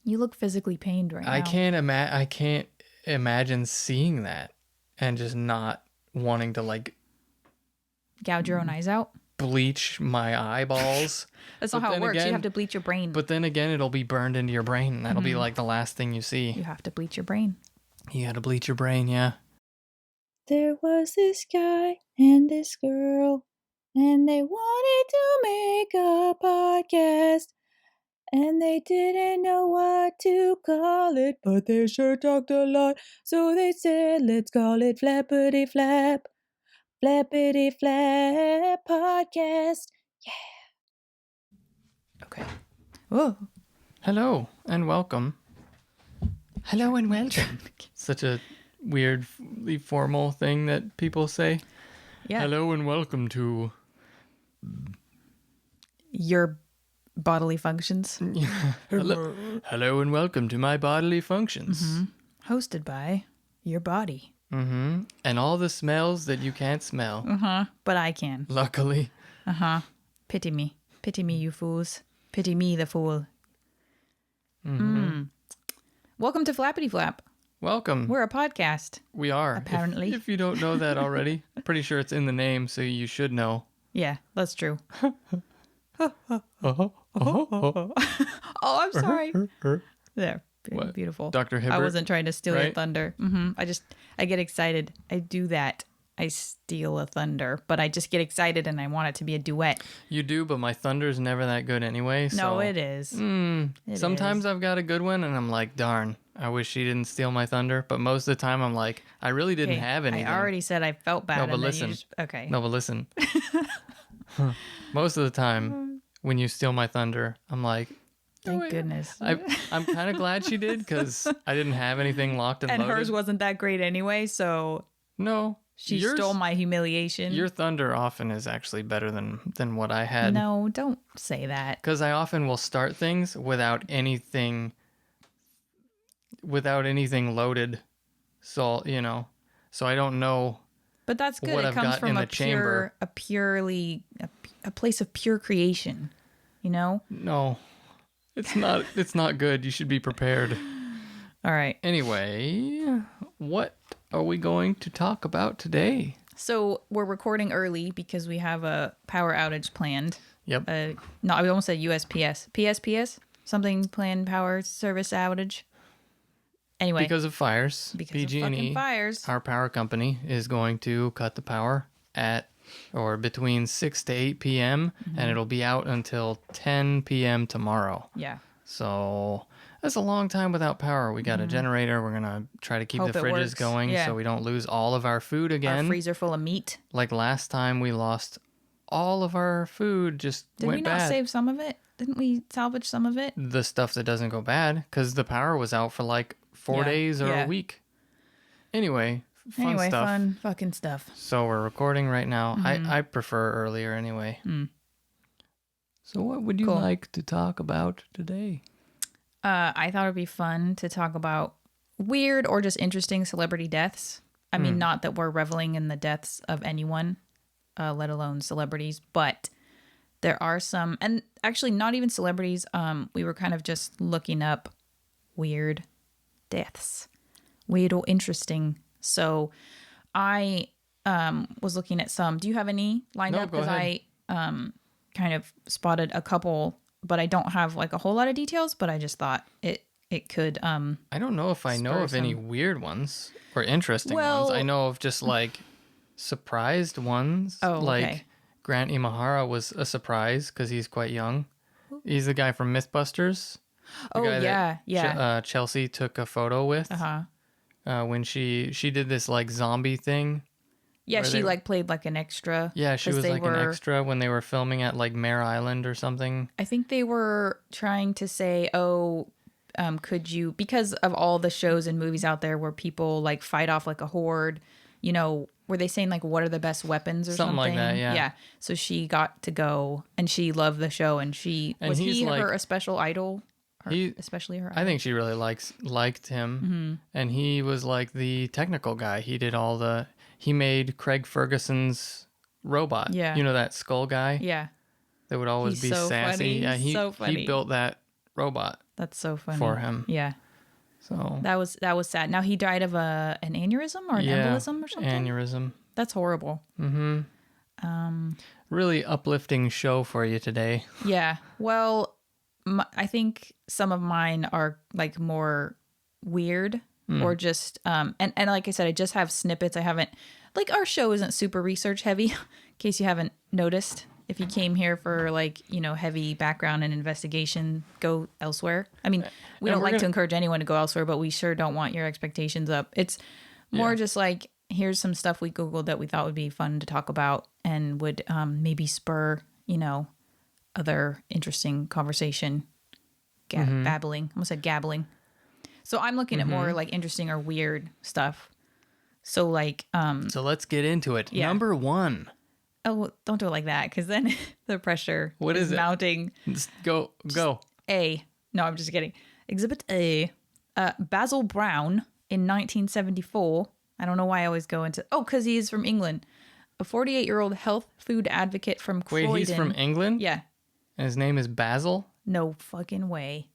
You look physically pained right now. I can't imagine seeing that and just not wanting to like gouge your own eyes out. Bleach my eyeballs. That's not how it works. Again, you have to bleach your brain. But then again, it'll be burned into your brain, and that'll be like the last thing you see. You have to bleach your brain. You gotta bleach your brain, yeah. There was this guy and this girl, and they wanted to make a podcast, and they didn't know what to call it, but they sure talked a lot, so they said, let's call it Flappity Flap. Flappity Flap Podcast. Yeah. Okay. Whoa. Hello and welcome. Hello and welcome. Such a weirdly formal thing that people say. Yeah. Hello and welcome to your bodily functions. Hello and welcome to my bodily functions. Mm-hmm. Hosted by your body. Mm-hmm. And all the smells that you can't smell. Uh-huh. But I can. Luckily. Uh-huh. Pity me. Pity me, you fools. Pity me, the fool. Welcome to Flappity Flap. Welcome. We're a podcast. We are. Apparently. If you don't know that already, pretty sure it's in the name, so you should know. Yeah, that's true. Oh, I'm sorry. There. What? Beautiful. Dr. Hibbert? I wasn't trying to steal your Right? thunder. I get excited. I do that. I steal a thunder, but I just get excited and I want it to be a duet. You do, but my thunder's never that good anyway. So. No, it is. It Sometimes is. I've got a good one and I'm like, darn, I wish she didn't steal my thunder. But most of the time I'm like, I really didn't Okay, have anything. I already said I felt bad. No, but and then listen. you just, okay. No, but listen. Most of the time when you steal my thunder, I'm like, Thank goodness. I'm kind of glad she did because I didn't have anything locked and And loaded. hers wasn't that great anyway, so No. she yours- stole my humiliation. Your thunder often is actually better than what I had. No, don't say that. Because I often will start things without anything loaded. So, so I don't know. But that's good. What It I've comes got from in a the chamber. a place of pure creation, No, it's not good. You should be prepared. All right. Anyway, what are we going to talk about today? So we're recording early because we have a power outage planned. Yep. No, I almost said USPS. PSPS? Something planned power service outage. Anyway. Because of fires. Because of PG&E, fucking fires. Our power company is going to cut the power at or between 6 to 8 p.m. And it'll be out until 10 p.m. tomorrow. Yeah. So that's a long time without power. We got a generator. We're going to try to keep Hope the it fridges works. going Yeah. so we don't lose all of our food again. Our freezer full of meat. Like last time we lost all of our food, just Did went we not bad. save some of it? Didn't we salvage some of it? The stuff that doesn't go bad because the power was out for like 4 days or a week. Anyway, fun stuff. Fun fucking stuff. So we're recording right now. I prefer earlier anyway. So what would you Cool. like to talk about today? I thought it'd be fun to talk about weird or just interesting celebrity deaths. I mean, not that we're reveling in the deaths of anyone, let alone celebrities, but there are some, and actually not even celebrities. We were kind of just looking up weird deaths, weird or interesting. So I was looking at some. Do you have any lined No, up? go Because ahead. I kind of spotted a couple, but I don't have like a whole lot of details, but I just thought it could I don't know if I know spur of any some- weird ones or interesting Well- ones. I know of just like surprised ones. Oh, like okay. Grant Imahara was a surprise because he's quite young. He's the guy from MythBusters. The Oh, guy that yeah. Chelsea took a photo with when she did this like zombie thing. Yeah, Where she they- like played like an extra. Yeah, she 'cause was they like an extra when they were filming at like Mare Island or something. I think they were trying to say, could you, because of all the shows and movies out there where people like fight off like a horde, were they saying like what are the best weapons or something? Something like that, yeah. Yeah. So she got to go and she loved the show and was he's he like- her a special idol? Especially her idol? I think she really liked him, and he was like the technical guy. He made Craig Ferguson's robot. Yeah. You know that skull guy Yeah. that would always He's be so sassy. funny. Yeah, So funny. he built that robot. That's so funny. for him. Yeah. So That was sad. Now he died of an aneurysm or an embolism or something. Aneurysm. That's horrible. Really uplifting show for you today. Yeah. Well, I think some of mine are like more weird or just and like I said, I just have snippets. I haven't like our show isn't super research heavy, in case you haven't noticed. If you came here for like, heavy background and investigation, go elsewhere. I mean, we don't like to encourage anyone to go elsewhere, but we sure don't want your expectations up. It's more just like, here's some stuff we Googled that we thought would be fun to talk about and would maybe spur, other interesting conversation, babbling. I almost said gabbling. So I'm looking at more like interesting or weird stuff. So like, So let's get into it. Yeah. Number 1. oh, don't do it like that, because then the pressure What is it? mounting. Just go. A. No, I'm just kidding. Exhibit A. Basil Brown in 1974. I don't know why I always go into... Oh, because he is from England. A 48-year-old health food advocate from Wait, Croydon. he's from England? Yeah. And his name is Basil? No fucking way.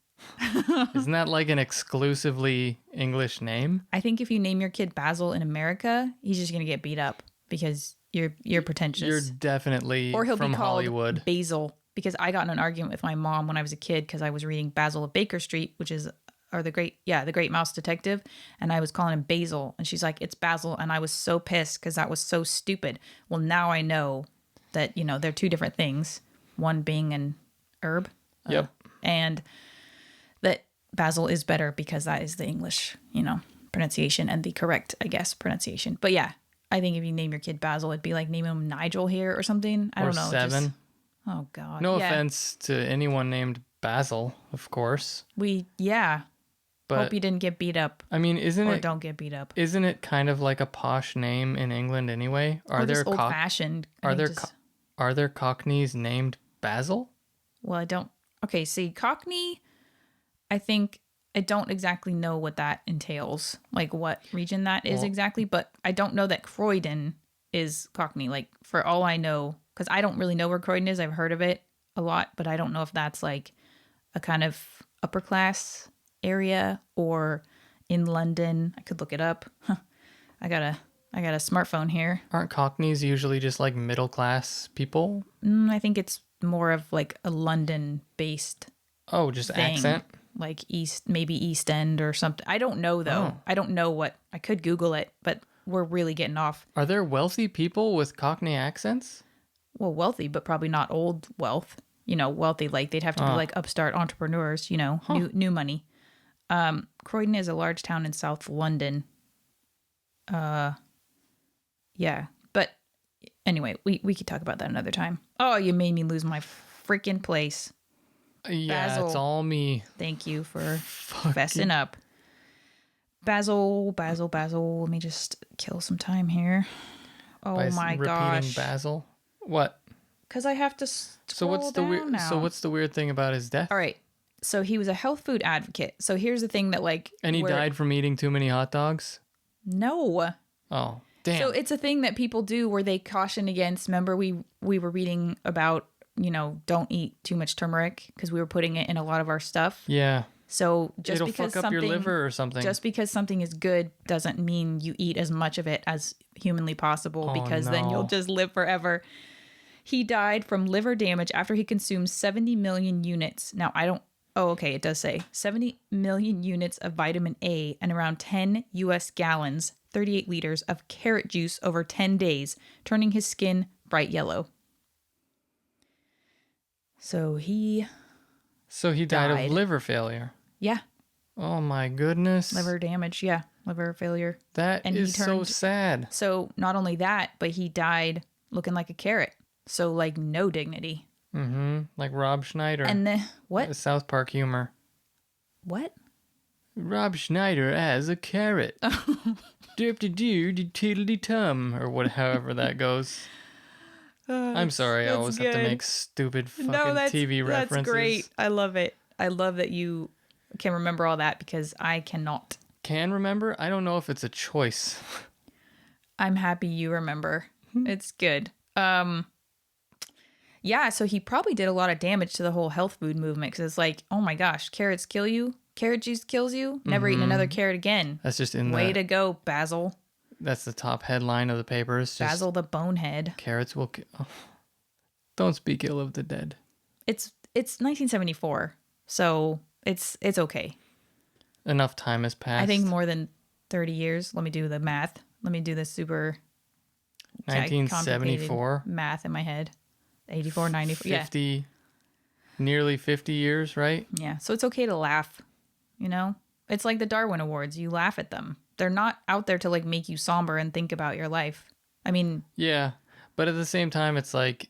Isn't that like an exclusively English name? I think if you name your kid Basil in America, he's just going to get beat up because you're pretentious. You're definitely or he'll from be called Hollywood. Basil, because I got in an argument with my mom when I was a kid because I was reading Basil of Baker Street, which is the Great Mouse Detective, and I was calling him Basil, and she's like, it's Basil, and I was so pissed because that was so stupid. Well, now I know that they're two different things, one being an herb, Yep. and that Basil is better because that is the English pronunciation and the correct, I guess, pronunciation. But yeah, I think if you name your kid Basil, it'd be like naming him Nigel here or something. I don't know. 7. Oh God. No Yeah. offense to anyone named Basil, of course. Hope But you didn't get beat up I mean, don't get beat up. isn't it kind of like a posh name in England anyway? Or just old fashioned. Are there Cockneys named Basil? Well, I don't. Okay, see, Cockney, I think I don't exactly know what that entails, like what region that is exactly, but I don't know that Croydon is Cockney. Like, for all I know, because I don't really know where Croydon is. I've heard of it a lot, but I don't know if that's like a kind of upper class area or in London. I could look it up. I got a smartphone here. Aren't Cockneys usually just like middle class people? I think it's more of like a London based Oh, just thing. accent? Like maybe East End or something. I don't know though. Oh. I don't know what. I could Google it, but we're really getting off. Are there wealthy people with Cockney accents? Well, wealthy, but probably not old wealth. Wealthy, like they'd have to be like upstart entrepreneurs. New money. Croydon is a large town in South London. Yeah, but anyway, we could talk about that another time. Oh, you made me lose my freaking place. Yeah, Basil. it's all me. Thank you for fessing up. Basil. Let me just kill some time here. Oh By my repeating gosh. Basil. What? Because I have to scroll down now. So what's the weird thing about his death? All right. So he was a health food advocate. So here's the thing that And he died from eating too many hot dogs? No. Oh, damn. So it's a thing that people do where they caution against. Remember, we were reading about, don't eat too much turmeric because we were putting it in a lot of our stuff. Yeah. So just It'll because fuck up your liver or something. Just because something is good doesn't mean you eat as much of it as humanly possible, because then you'll just live forever. He died from liver damage after he consumed 70 million units. Now, oh, okay, it does say 70 million units of vitamin A and around 10 US gallons, 38 liters of carrot juice over 10 days, turning his skin bright yellow. So he died of liver failure. Yeah. Oh my goodness. Liver damage. Yeah. Liver failure. That is so sad. So not only that, but he died looking like a carrot. So like no dignity. Mm-hmm. Like Rob Schneider. And what? South Park humor. What? Rob Schneider as a carrot. Dip-de-doo, tiddly-tum, or however that goes. I'm sorry, I always have to make stupid fucking TV references. That's great. I love it. I love that you can remember all that because I cannot. Can remember? I don't know if it's a choice. I'm happy you remember. It's good. Yeah, so he probably did a lot of damage to the whole health food movement because it's like, oh my gosh, carrots kill you. Carrot juice kills you. Never eating another carrot again. That's just in Way to go, Basil. That's the top headline of the paper. It's just Basil the bonehead. Carrots will don't speak ill of the dead. It's 1974, so it's okay. Enough time has passed. I think more than 30 years. Let me do the math. Let me do the super 1974 math in my head. 84, 94. 50, yeah. Nearly 50 years, right? Yeah. So it's okay to laugh, you know? It's like the Darwin Awards. You laugh at them. They're not out there to like make you somber and think about your life. I mean, yeah, but at the same time, it's like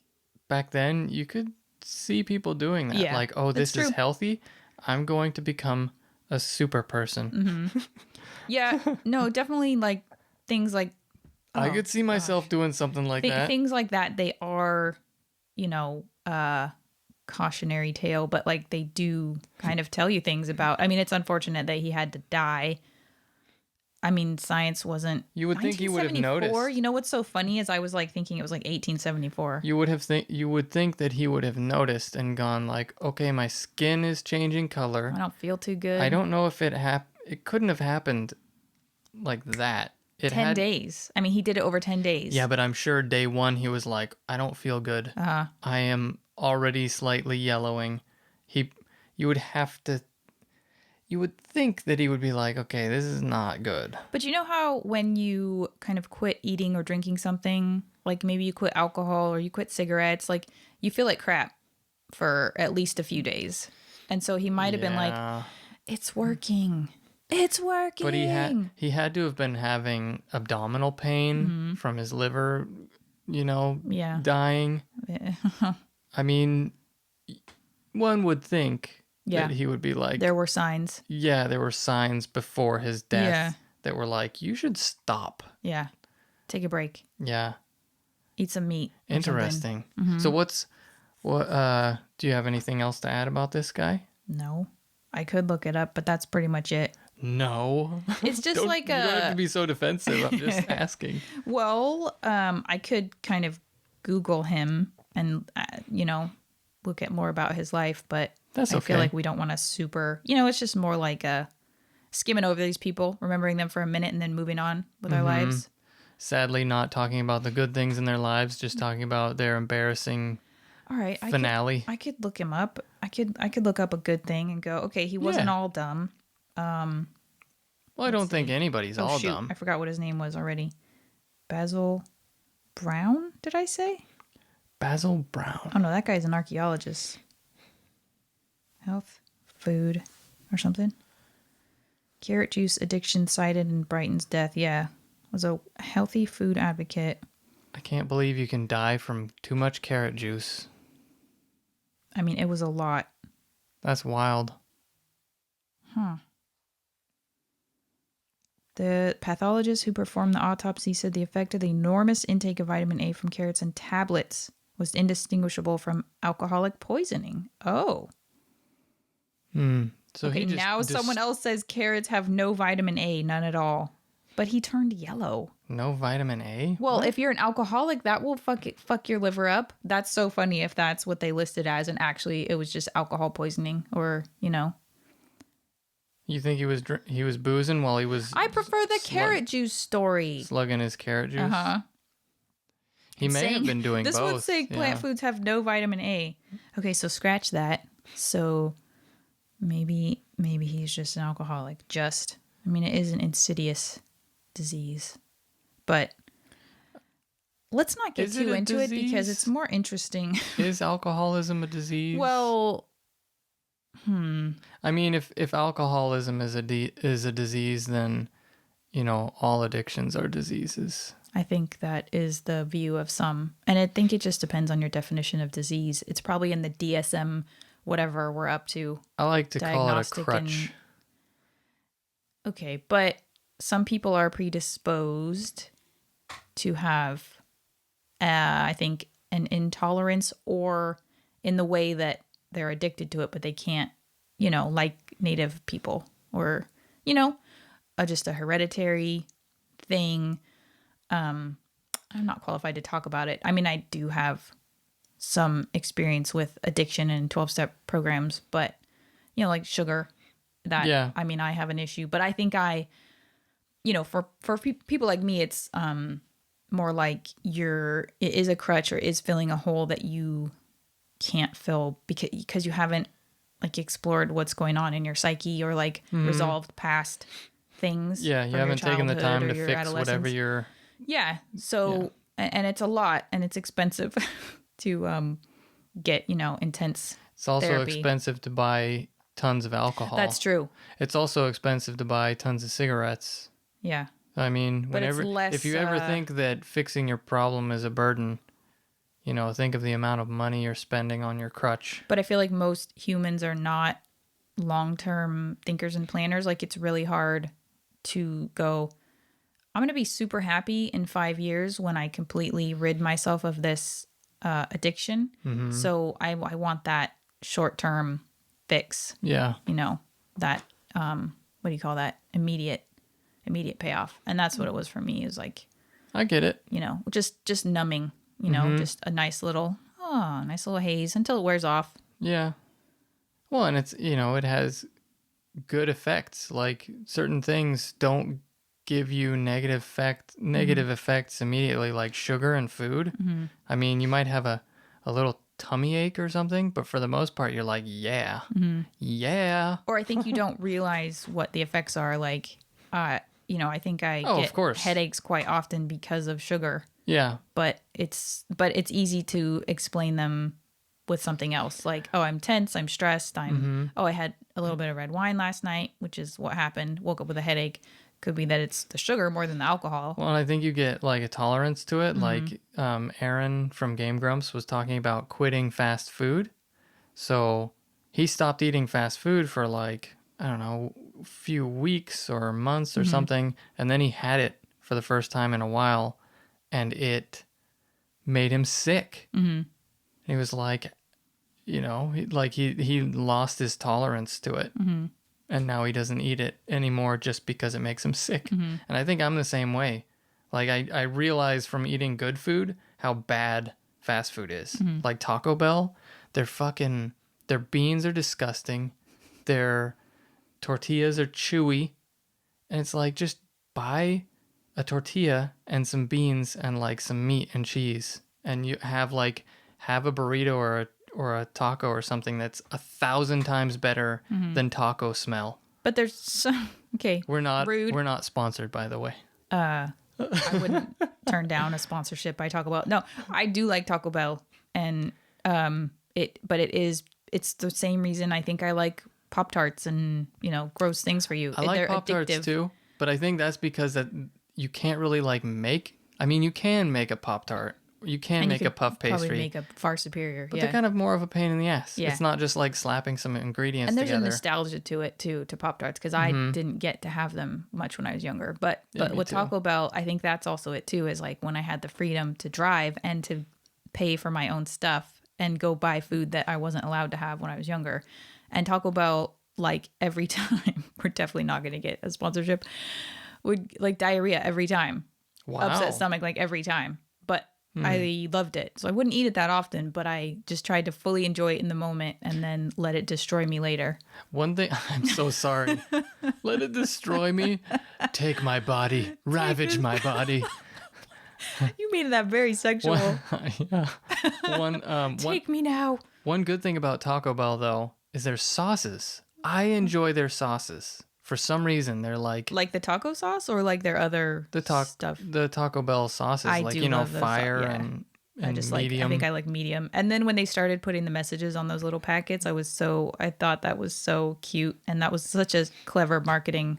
back then you could see people doing that. Yeah, like, oh, this is healthy. I'm going to become a super person. Mm-hmm. Yeah, no, definitely like things like. I could see myself doing something like that. Things like that, they are, you know, cautionary tale, but like they do kind of tell you things about. I mean, it's unfortunate that he had to die. I mean, science wasn't. You would think he would have noticed. You know what's so funny is I was like thinking it was like 1874. You would think that he would have noticed and gone like, okay, my skin is changing color. I don't feel too good. I don't know if it couldn't have happened like that. 10 days. I mean, he did it over 10 days. Yeah, but I'm sure day one he was like, I don't feel good. I am already slightly yellowing. You would think that he would be like, okay, this is not good. But you know how when you kind of quit eating or drinking something, like maybe you quit alcohol or you quit cigarettes, like you feel like crap for at least a few days. And so he might have been like, it's working. It's working. But he had to have been having abdominal pain from his liver, dying. Yeah. I mean, one would think that he would be like... There were signs. Yeah, there were signs before his death that were like, you should stop. Yeah. Take a break. Yeah. Eat some meat. Interesting. So do you have anything else to add about this guy? No. I could look it up, but that's pretty much it. No. It's just you don't have to be so defensive. I'm just asking. Well, I could kind of Google him and, look at more about his life, but I feel like we don't want to super, it's just more like skimming over these people, remembering them for a minute and then moving on with our lives. Sadly, not talking about the good things in their lives, just talking about their embarrassing finale. I could look him up. I could look up a good thing and go, okay, he wasn't all dumb. Well, I don't think anybody's all dumb. I forgot what his name was already. Basil Brown, did I say? Basil Brown. Oh, no, that guy's an archaeologist. Health, food, or something. Carrot juice addiction cited in Brighton's death. Yeah, was a healthy food advocate. I can't believe you can die from too much carrot juice. I mean, it was a lot. That's wild. Huh. The pathologist who performed the autopsy said the effect of the enormous intake of vitamin A from carrots and tablets was indistinguishable from alcoholic poisoning. Oh. So okay, now someone else says carrots have no vitamin A, none at all. But he turned yellow. No vitamin A? Well, if you're an alcoholic, that will fuck your liver up. That's so funny if that's what they listed as, and actually it was just alcohol poisoning, or You think he was boozing while he was? I prefer the carrot juice story. Slugging his carrot juice. He may have been doing this both. This would say plant foods have no vitamin A. Okay, so scratch that. So maybe he's just an alcoholic. I mean, it is an insidious disease, but let's not get too into it because it's more interesting. Is alcoholism a disease? Well, I mean, if alcoholism is a disease, then all addictions are diseases. I think that is the view of some, and I think it just depends on your definition of disease. It's probably in the DSM, whatever we're up to. I like to call it a crutch. Okay, but some people are predisposed to have, I think, an intolerance, or in the way that they're addicted to it, but they can't, like Native people, or, just a hereditary thing. I'm not qualified to talk about it. I mean, I do have some experience with addiction and 12-step programs, but like sugar, that I mean, I have an issue, but I think for people like me, it's more like it is a crutch or is filling a hole that you can't fill because you haven't like explored what's going on in your psyche or like resolved past things. Yeah, you haven't taken the time to fix whatever you're. Yeah. So and it's a lot and it's expensive to get intense. It's also therapy. Expensive to buy tons of alcohol. That's true. It's also expensive to buy tons of cigarettes. Yeah. I mean, if you ever think that fixing your problem is a burden, think of the amount of money you're spending on your crutch. But I feel like most humans are not long-term thinkers and planners. Like it's really hard to go, I'm going to be super happy in 5 years when I completely rid myself of this addiction. Mm-hmm. So I want that short-term fix. Yeah. That, what do you call that? Immediate payoff. And that's what it was for me. It was like, I get it. Just numbing, just a nice little haze until it wears off. Yeah. Well, and it's, it has good effects. Like certain things don't give you negative effects immediately, like sugar and food. Mm-hmm. I mean, you might have a little tummy ache or something, but for the most part, you're like, yeah. Or I think you don't realize what the effects are. Like, I think I get headaches quite often because of sugar. Yeah. But it's easy to explain them with something else. Like, oh, I'm tense, I'm stressed, I had a little bit of red wine last night, which is what happened. Woke up with a headache. Could be that it's the sugar more than the alcohol. Well, and I think you get like a tolerance to it. Like Aaron from Game Grumps was talking about quitting fast food. So he stopped eating fast food for like, I don't know, a few weeks or months or something. And then he had it for the first time in a while and it made him sick. Mm-hmm. He was like, he lost his tolerance to it. Mm-hmm. And now he doesn't eat it anymore just because it makes him sick. Mm-hmm. And I think I'm the same way. Like I realize from eating good food how bad fast food is. Mm-hmm. Like Taco Bell, their beans are disgusting. Their tortillas are chewy. And it's like, just buy a tortilla and some beans and like some meat and cheese. And you have a burrito or a taco or something that's 1,000 times better than taco smell. But there's some We're rude. not sponsored, by the way. I wouldn't turn down a sponsorship by Taco Bell. No, I do like Taco Bell, and it's the same reason I think I like Pop-Tarts and gross things for you. I like They're Pop-Tarts addictive. too, but I think that's because that you can't really make. I mean, you can make a Pop-Tart. You can make a puff pastry. Probably make a far superior. But they're kind of more of a pain in the ass. Yeah. It's not just like slapping some ingredients together. And there's a nostalgia to it too, to Pop-Tarts, because I didn't get to have them much when I was younger. But with Taco Bell, I think that's also it too, is like when I had the freedom to drive and to pay for my own stuff and go buy food that I wasn't allowed to have when I was younger. And Taco Bell, like every time, we're definitely not going to get a sponsorship, would like diarrhea every time. Wow. Upset stomach like every time. But I loved it. So I wouldn't eat it that often, but I just tried to fully enjoy it in the moment and then let it destroy me later. One thing, I'm so sorry. Let it destroy me. Take my body. Ravage my body. You made that very sexual. Take me now. One good thing about Taco Bell, though, is their sauces. I enjoy their sauces. For some reason, they're like the taco sauce or like their other stuff. The Taco Bell sauces, I do love fire and I just medium. I think I like medium. And then when they started putting the messages on those little packets, I thought that was so cute, and that was such a clever marketing,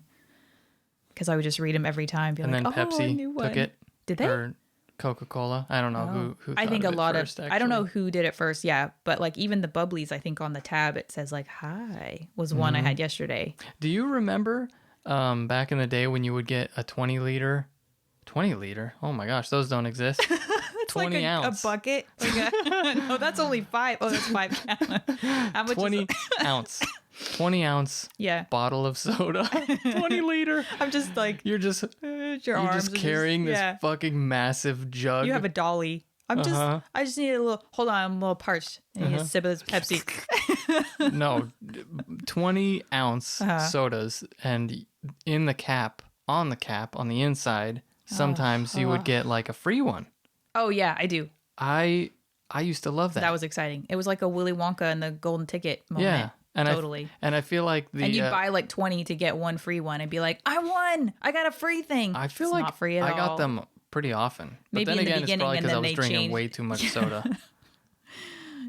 because I would just read them every time. And then Pepsi took it. Did they? Or Coca-Cola. I don't know who I think thought a lot first, of I don't know who did it first, but like even the bubblies, I think on the tab it says like hi was one I had yesterday. Do you remember back in the day when you would get a 20 liter? Oh my gosh, those don't exist. It's 20 like ounce. A bucket. No, that's only 5. Oh, that's 5 gallon. How much 20 ounce. 20 ounce bottle of soda. 20 liter. I'm just like, you're just your arms just carrying this fucking massive jug. You have a dolly I just need a little, hold on, I'm a little parched. And he a sip of his Pepsi. No, 20-ounce sodas, and in the cap, on the inside, sometimes you would get like a free one. Oh yeah, I do. I used to love that. That was exciting. It was like a Willy Wonka and the golden ticket moment. Yeah. And totally. I feel like and you'd buy like 20 to get one free one and be like, I won. I got a free thing. I feel it's like not free at I all. got them pretty often. Maybe but then in the again, beginning, it's probably and because I then was they drinking changed. way too much soda.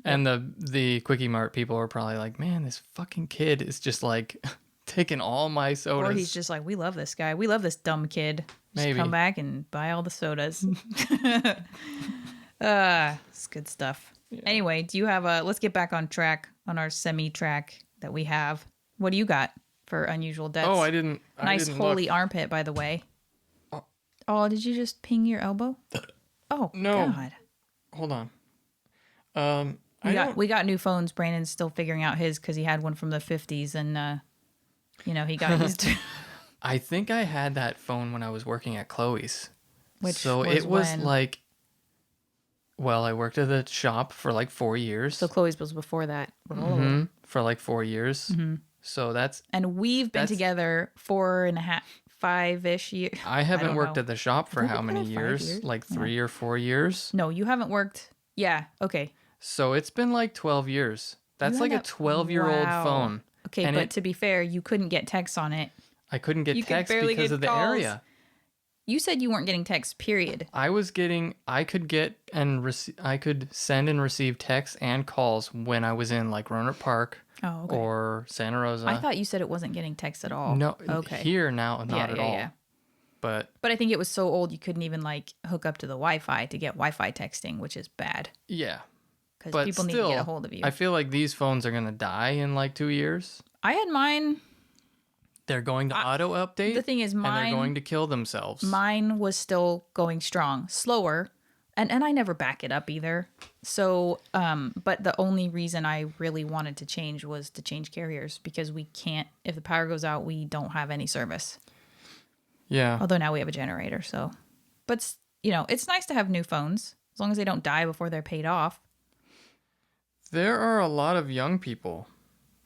And the Quickie Mart people are probably like, man, this fucking kid is just like taking all my sodas. Or he's just like, we love this guy. We love this dumb kid. Just Maybe. come back and buy all the sodas. It's good stuff. Yeah. Anyway, do you have let's get back on track, on our semi-track that we have. What do you got for unusual deaths? Oh, I didn't holy look. Armpit, by the way. Oh, did you just ping your elbow? Oh, no. God. Hold on. We got new phones. Brandon's still figuring out his because he had one from the 50s and, he got used to. I think I had that phone when I was working at Chloe's. So it was like, well, I worked at the shop for like 4 years. So Chloe's was before that. Mm-hmm. For like 4 years. Mm-hmm. So and we've been together 4.5, 5-ish years. I haven't worked at the shop for how many years? Like 3 or 4 years? No, you haven't worked. Yeah. Okay. So it's been like 12 years. That's like a 12-year-old phone. Okay, and but to be fair, you couldn't get texts on it. I couldn't get texts because of the area. You said you weren't getting texts, period. I could send and receive texts and calls when I was in like Roanoke Park or Santa Rosa. I thought you said it wasn't getting texts at all. No, here now, not at all. Yeah. But I think it was so old you couldn't even like hook up to the Wi-Fi to get Wi-Fi texting, which is bad. Yeah. Because people need to get a hold of you. I feel like these phones are going to die in like 2 years. I had mine. They're going to auto update. The thing is, and they're going to kill themselves. Mine was still going strong, slower, and I never back it up either. So, but the only reason I really wanted to change was to change carriers because we can't. If the power goes out, we don't have any service. Yeah. Although now we have a generator, so. But it's nice to have new phones as long as they don't die before they're paid off. There are a lot of young people.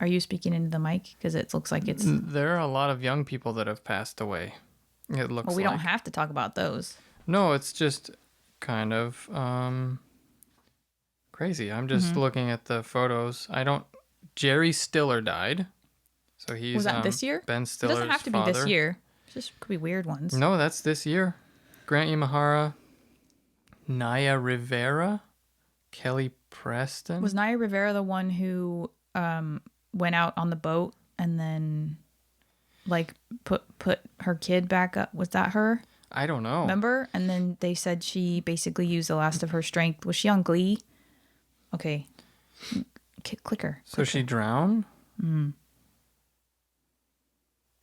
Are you speaking into the mic? Because it looks like it's... There are a lot of young people that have passed away. It looks well, we don't have to talk about those. No, it's just kind of crazy. I'm just looking at the photos. Jerry Stiller died. So he's... Was that this year? Ben Stiller's father. It doesn't have to be this year. It just could be weird ones. No, that's this year. Grant Imahara, Naya Rivera, Kelly Preston. Was Naya Rivera the one who went out on the boat and then like put her kid back up? Was that her? I don't know. Remember? And then they said she basically used the last of her strength. Was she on Glee? Okay. Clicker. So she drowned?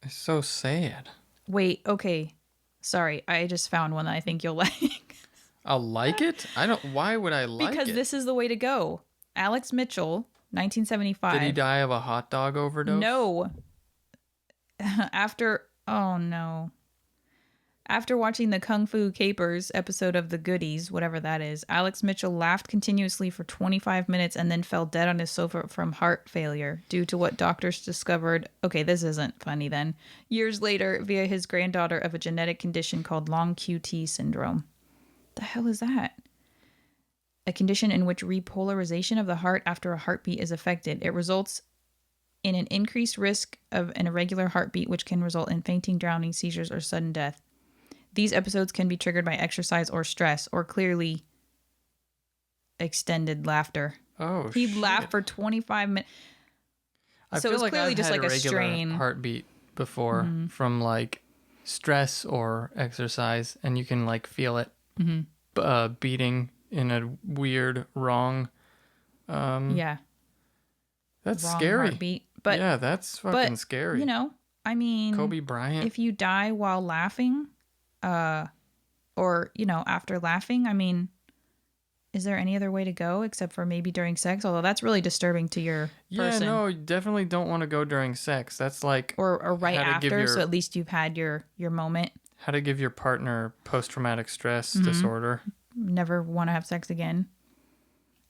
It's so sad. Wait, okay. Sorry, I just found one that I think you'll like. I'll like it? Why would I like it? Because this is the way to go. Alex Mitchell, 1975. Did he die of a hot dog overdose? No. After watching the Kung Fu Capers episode of The Goodies, whatever that is, Alex Mitchell laughed continuously for 25 minutes and then fell dead on his sofa from heart failure due to what doctors discovered. Okay, this isn't funny then. Years later, via his granddaughter of a genetic condition called long QT syndrome. The hell is that? A condition in which repolarization of the heart after a heartbeat is affected. It results in an increased risk of an irregular heartbeat, which can result in fainting, drowning, seizures, or sudden death. These episodes can be triggered by exercise or stress, or clearly extended laughter. Oh, He laughed for 25 minutes. So it's clearly just like a strain. Heartbeat before from like stress or exercise, and you can like feel it beating in a weird, wrong. Yeah. That's wrong scary. Heartbeat. But yeah, that's fucking scary. I mean, Kobe Bryant. If you die while laughing, or after laughing, I mean, is there any other way to go except for maybe during sex? Although that's really disturbing to your person. Yeah, no, you definitely don't want to go during sex. That's like or right after, so at least you've had your moment. How to give your partner post-traumatic stress disorder. never want to have sex again.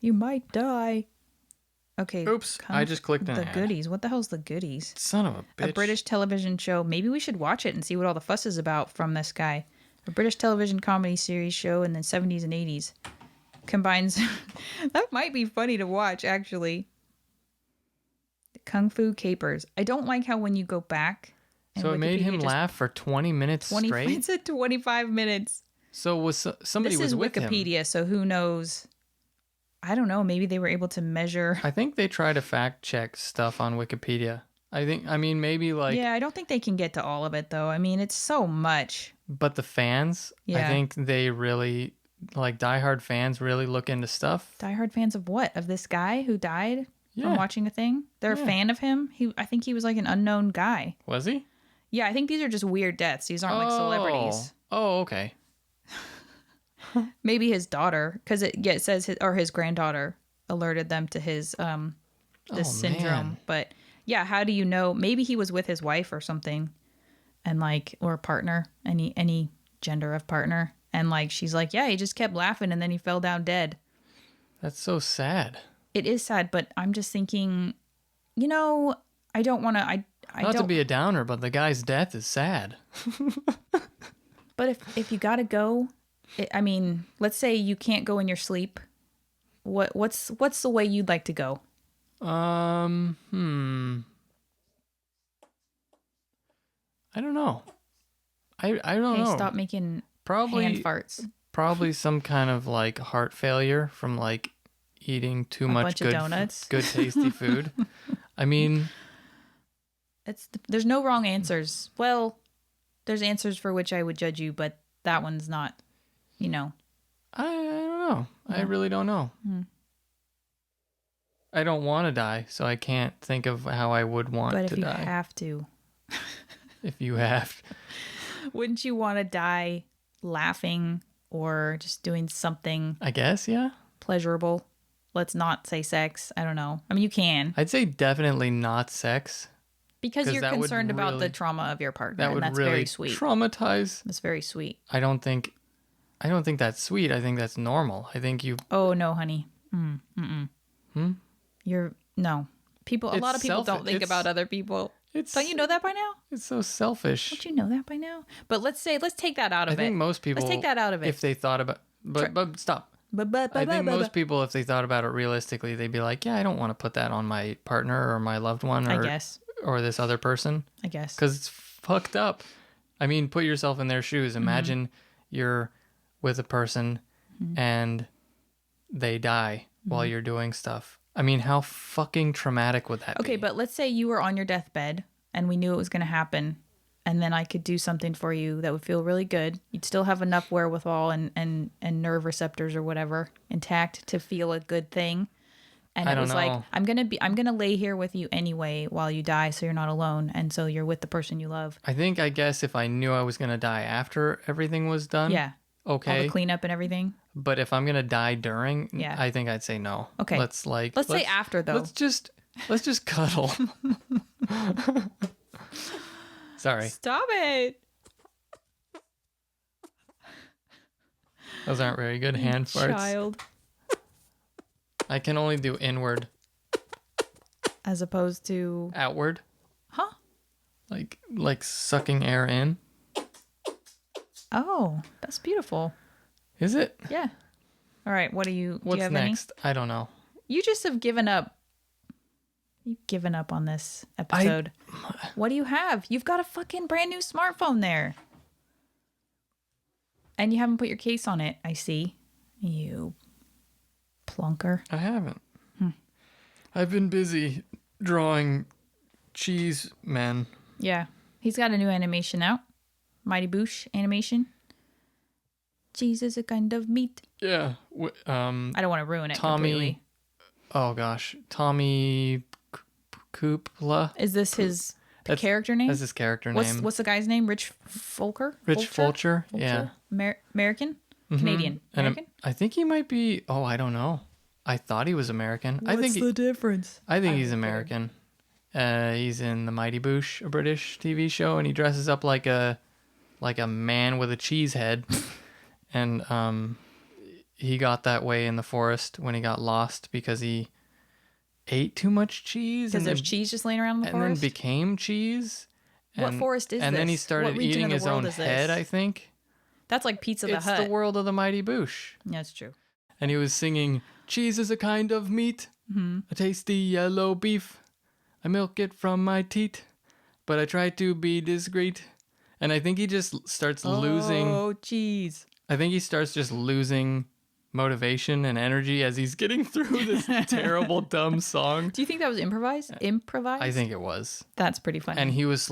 You might die. Okay. Oops, I just clicked an The ad. goodies. What the hell's the goodies? Son of a bitch. A British television show. Maybe we should watch it and see what all the fuss is about from this guy. A British television comedy series show in the 70s and 80s. Combines... That might be funny to watch, actually. Kung Fu Capers. I don't like how when you go back... So it made him laugh for 20 minutes straight? It said 25 minutes. So was somebody was with him? This is Wikipedia, so who knows... I don't know. Maybe they were able to measure. I think they try to fact check stuff on Wikipedia. Maybe like. Yeah, I don't think they can get to all of it though. I mean, it's so much. But the fans, I think they really, like diehard fans, really look into stuff. Diehard fans of what? Of this guy who died from watching a thing? They're a fan of him. I think he was like an unknown guy. Was he? Yeah, I think these are just weird deaths. These aren't like celebrities. Oh, okay. Maybe his daughter, because it says his granddaughter alerted them to his this syndrome. Man. But yeah, how do you know? Maybe he was with his wife or something, and like or partner, any gender of partner, and like she's like, yeah, he just kept laughing and then he fell down dead. That's so sad. It is sad, but I'm just thinking, I don't want to. I Not don't to be a downer, but the guy's death is sad. But if you gotta go. I mean, let's say you can't go in your sleep. What's the way you'd like to go? I don't know. I don't know. Stop making Probably hand farts. Probably some kind of like heart failure from like eating too much bunch of donuts. good tasty food. I mean, there's no wrong answers. Well, there's answers for which I would judge you, but that one's not. I don't know. Yeah. I really don't know. I don't want to die, so I can't think of how I would want to die. But if you have to. If you have. Wouldn't you want to die laughing or just doing something? I guess, yeah. Pleasurable. Let's not say sex. I don't know. I mean, you can. I'd say definitely not sex. Because you're concerned about the trauma of your partner. That would and that's really very sweet. Traumatize. That's very sweet. I don't think that's sweet. I think that's normal. I think you. Oh no, honey. You're no. A lot of people don't think about other people. Don't you know that by now? It's so selfish. Don't you know that by now? But let's take that out of it. I think most people. Let's take that out of it. If they thought about, but stop. I think most people, if they thought about it realistically, they'd be like, yeah, I don't want to put that on my partner or my loved one, or I guess, or this other person. I guess, because it's fucked up. I mean, put yourself in their shoes. Imagine you're with a person and they die while you're doing stuff. I mean, how fucking traumatic would that be? Okay, but let's say you were on your deathbed and we knew it was going to happen, and then I could do something for you that would feel really good. You'd still have enough wherewithal and nerve receptors or whatever intact to feel a good thing. And it was like, I'm gonna lay here with you anyway while you die, so you're not alone, and so you're with the person you love. I guess if I knew I was gonna die after everything was done, yeah, okay, all the cleanup and everything. But if I'm gonna die during, I think I'd say no. Okay, let's say after though. Let's just cuddle. Sorry. Stop it. Those aren't very good hand farts. Child. I can only do inward. As opposed to outward. Huh? Like sucking air in. Oh, that's beautiful. Is it? Yeah. All right. What's do you have next? Any? I don't know. You just have given up. You've given up on this episode. What do you have? You've got a fucking brand new smartphone there. And you haven't put your case on it, I see. You plunker. I haven't. I've been busy drawing cheese men. Yeah. He's got a new animation out. Mighty Boosh animation. Cheese is a kind of meat. Yeah. I don't want to ruin it completely. Oh, gosh. Tommy Koopla. Is this his character name? That's his character name. What's the guy's name? Rich Fulcher? Rich Fulcher? Yeah. American? Canadian? American? I think he might be... Oh, I don't know. I thought he was American. What's the difference? I think he's American. He's in the Mighty Boosh, a British TV show, and he dresses up like a man with a cheese head. And he got that way in the forest when he got lost because he ate too much cheese. Because there's cheese just laying around in the forest? And then became cheese. What forest is this? And then he started eating his own head, I think. That's like Pizza the Hut. It's the world of the Mighty Boosh. Yeah, that's true. And he was singing, cheese is a kind of meat, a tasty yellow beef. I milk it from my teat, but I try to be discreet. And I think he just starts losing... Oh, cheese. I think he starts just losing motivation and energy as he's getting through this terrible, dumb song. Do you think that was improvised? I think it was. That's pretty funny. And he was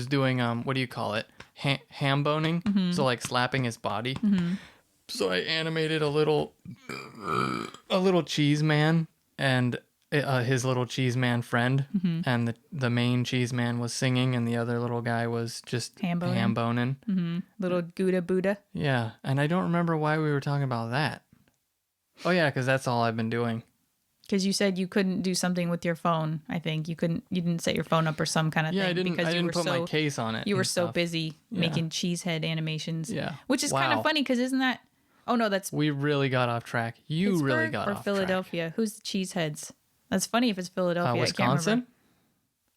doing, what do you call it? Ham boning. So like slapping his body. So I animated a little cheese man and his little cheese man friend. And the main cheese man was singing and the other little guy was just ham boning. Little Gouda Buddha. Yeah. And I don't remember why we were talking about that. Oh yeah, because that's all I've been doing. Because you said you couldn't do something with your phone. I think you didn't set your phone up or some kind of thing. Yeah, I didn't put my case on it. You were so busy making cheesehead animations. Yeah. Which is kind of funny because isn't that... Oh no, that's... We really got off track. You Pittsburgh really got off track. or Philadelphia? Who's the cheeseheads? That's funny if it's Philadelphia. Wisconsin? I can't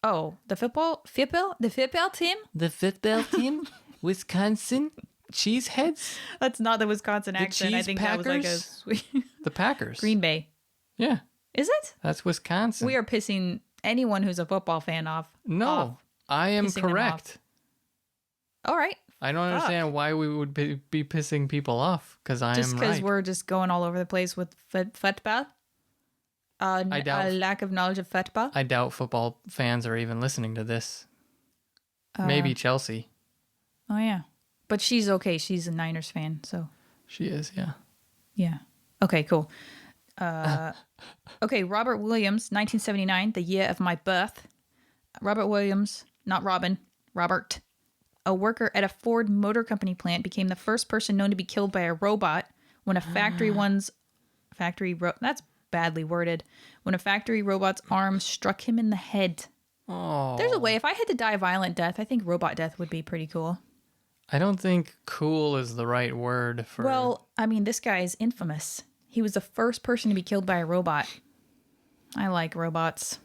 remember. Oh, the football team? The football team? Wisconsin? Cheeseheads? That's not the Wisconsin accent. I think Packers? that was like a sweet... The Packers. Green Bay. Yeah. Is it? That's Wisconsin. We are pissing anyone who's a football fan off. No, I am correct. All right. I don't understand why we would be pissing people off because I am right. Just because we're just going all over the place with football? A lack of knowledge of football? I doubt football fans are even listening to this. Maybe Chelsea. Oh, yeah. But she's okay. She's a Niners fan, so. She is, yeah. Yeah. Okay, cool. Okay, Robert Williams, 1979, the year of my birth. Robert Williams, not Robin, Robert. A worker at a Ford Motor Company plant became the first person known to be killed by a robot when a that's badly worded. When a factory robot's arm struck him in the head. Oh. There's a way. If I had to die a violent death, I think robot death would be pretty cool. I don't think cool is the right word for... Well, I mean, this guy is infamous. He was the first person to be killed by a robot. I like robots.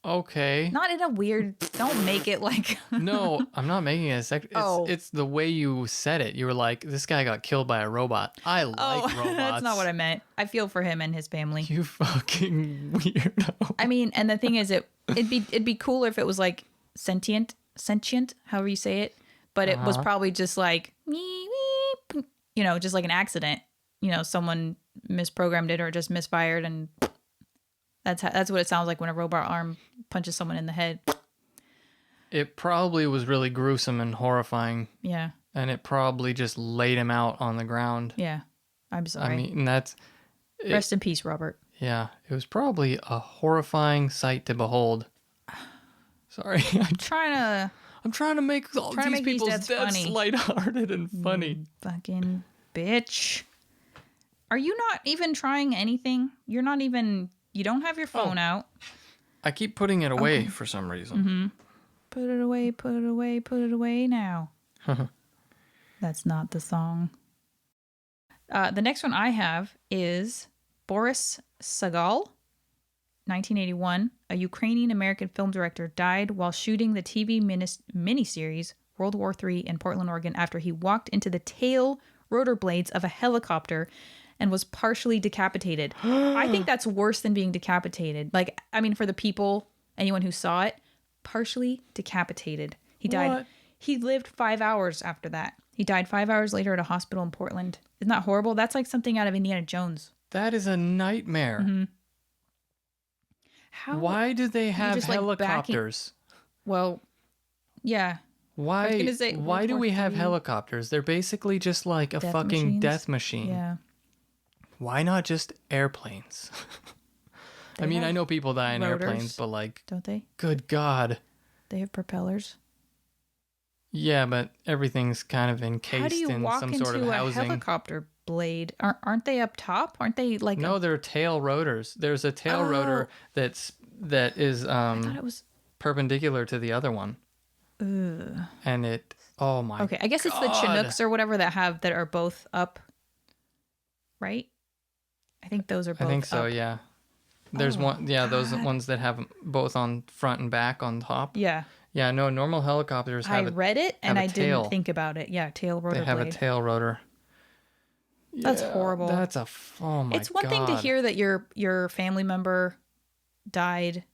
Okay. Not in a weird... Don't make it like... No, I'm not making it it's the way you said it. You were like, this guy got killed by a robot. I like robots. That's not what I meant. I feel for him and his family. You fucking weirdo. I mean, and the thing is, it'd be cooler if it was like sentient, however you say it. But it was probably just like, just like an accident. Someone misprogrammed it or just misfired, and that's what it sounds like when a robot arm punches someone in the head. It probably was really gruesome and horrifying. Yeah. And it probably just laid him out on the ground. Yeah. I'm sorry. I mean, Rest in peace, Robert. Yeah. It was probably a horrifying sight to behold. Sorry. I'm trying to make these people's deaths lighthearted and funny. Fucking bitch. Are you not even trying anything? You're not even... You don't have your phone out. I keep putting it away for some reason. Mm-hmm. Put it away, put it away, put it away now. That's not the song. The next one I have is Boris Sagal, 1981. A Ukrainian-American film director died while shooting the TV miniseries World War III in Portland, Oregon after he walked into the tail rotor blades of a helicopter and was partially decapitated. I think that's worse than being decapitated. Like, I mean, for the people, anyone who saw it, partially decapitated. He died. What? He lived 5 hours after that. He died 5 hours later at a hospital in Portland. Isn't that horrible? That's like something out of Indiana Jones. That is a nightmare. Mm-hmm. Why do they have helicopters? Well, yeah. Why do we have helicopters? They're basically just like a fucking death machine. Yeah. Why not just airplanes? I mean, I know people die in airplanes, but like... Don't they? Good God. They have propellers. Yeah, but everything's kind of encased in some sort of housing. How do you walk into a helicopter blade? Aren't they up top? Aren't they like... No, they're tail rotors. There's a tail rotor that is I thought it was perpendicular to the other one. Ugh. And it... Oh my God. Okay, I guess it's the Chinooks or whatever that are both up. right? I think those are both I think so, up. yeah. There's one, yeah, those God. ones that have 'em both on front and back on top. Yeah. Yeah, no, normal helicopters I have read it and a I tail. didn't think about it. Yeah, tail rotor They have blade. a tail rotor. That's Yeah, horrible. That's oh my god. It's one thing to hear that your family member died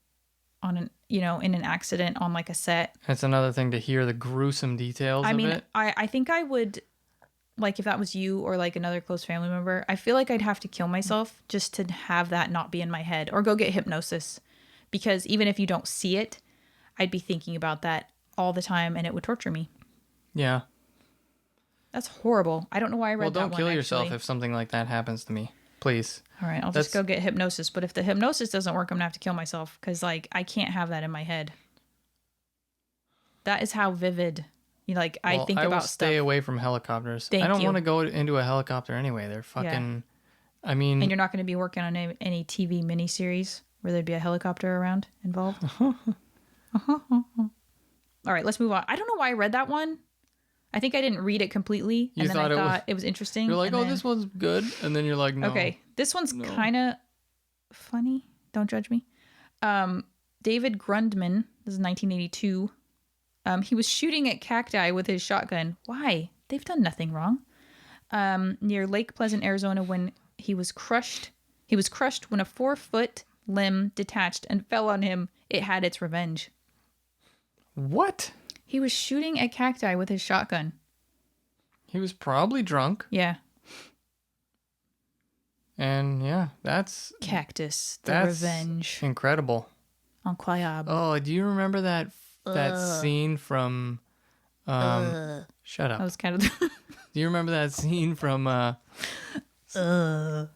on an in an accident on like a set. It's another thing to hear the gruesome details I of mean, it. I think I would, like, if that was you or like another close family member, I feel like I'd have to kill myself just to have that not be in my head, or go get hypnosis, because even if you don't see it, I'd be thinking about that all the time and it would torture me. Yeah. That's horrible. I don't know why I read that one. Well, don't kill yourself actually. if something like that happens to me. Please. All right, I'll just go get hypnosis. But if the hypnosis doesn't work, I'm gonna have to kill myself, because like I can't have that in my head. That is how vivid, I think I will about stay stuff. away from helicopters. Thank I don't you. want to go into a helicopter anyway. They're fucking. I mean, And you're not going to be working on any TV miniseries where there'd be a helicopter around involved. All right, let's move on. I don't know why I read that one. I think I didn't read it completely, and then I thought it was interesting. You're like, and oh, then, this one's good, and then you're like, no. okay, this one's kind of funny. Don't judge me. David Grundman. This is 1982. He was shooting at cacti with his shotgun. Why? They've done nothing wrong. Near Lake Pleasant, Arizona, when he was crushed. He was crushed when a 4-foot limb detached and fell on him. It had its revenge. What? He was shooting at cacti with his shotgun. He was probably drunk. Yeah. And yeah, that's Cactus. That's revenge. Incredible. Incroyable. Oh, do you remember that scene from shut up. That was kind of Do you remember that scene from Why? I'm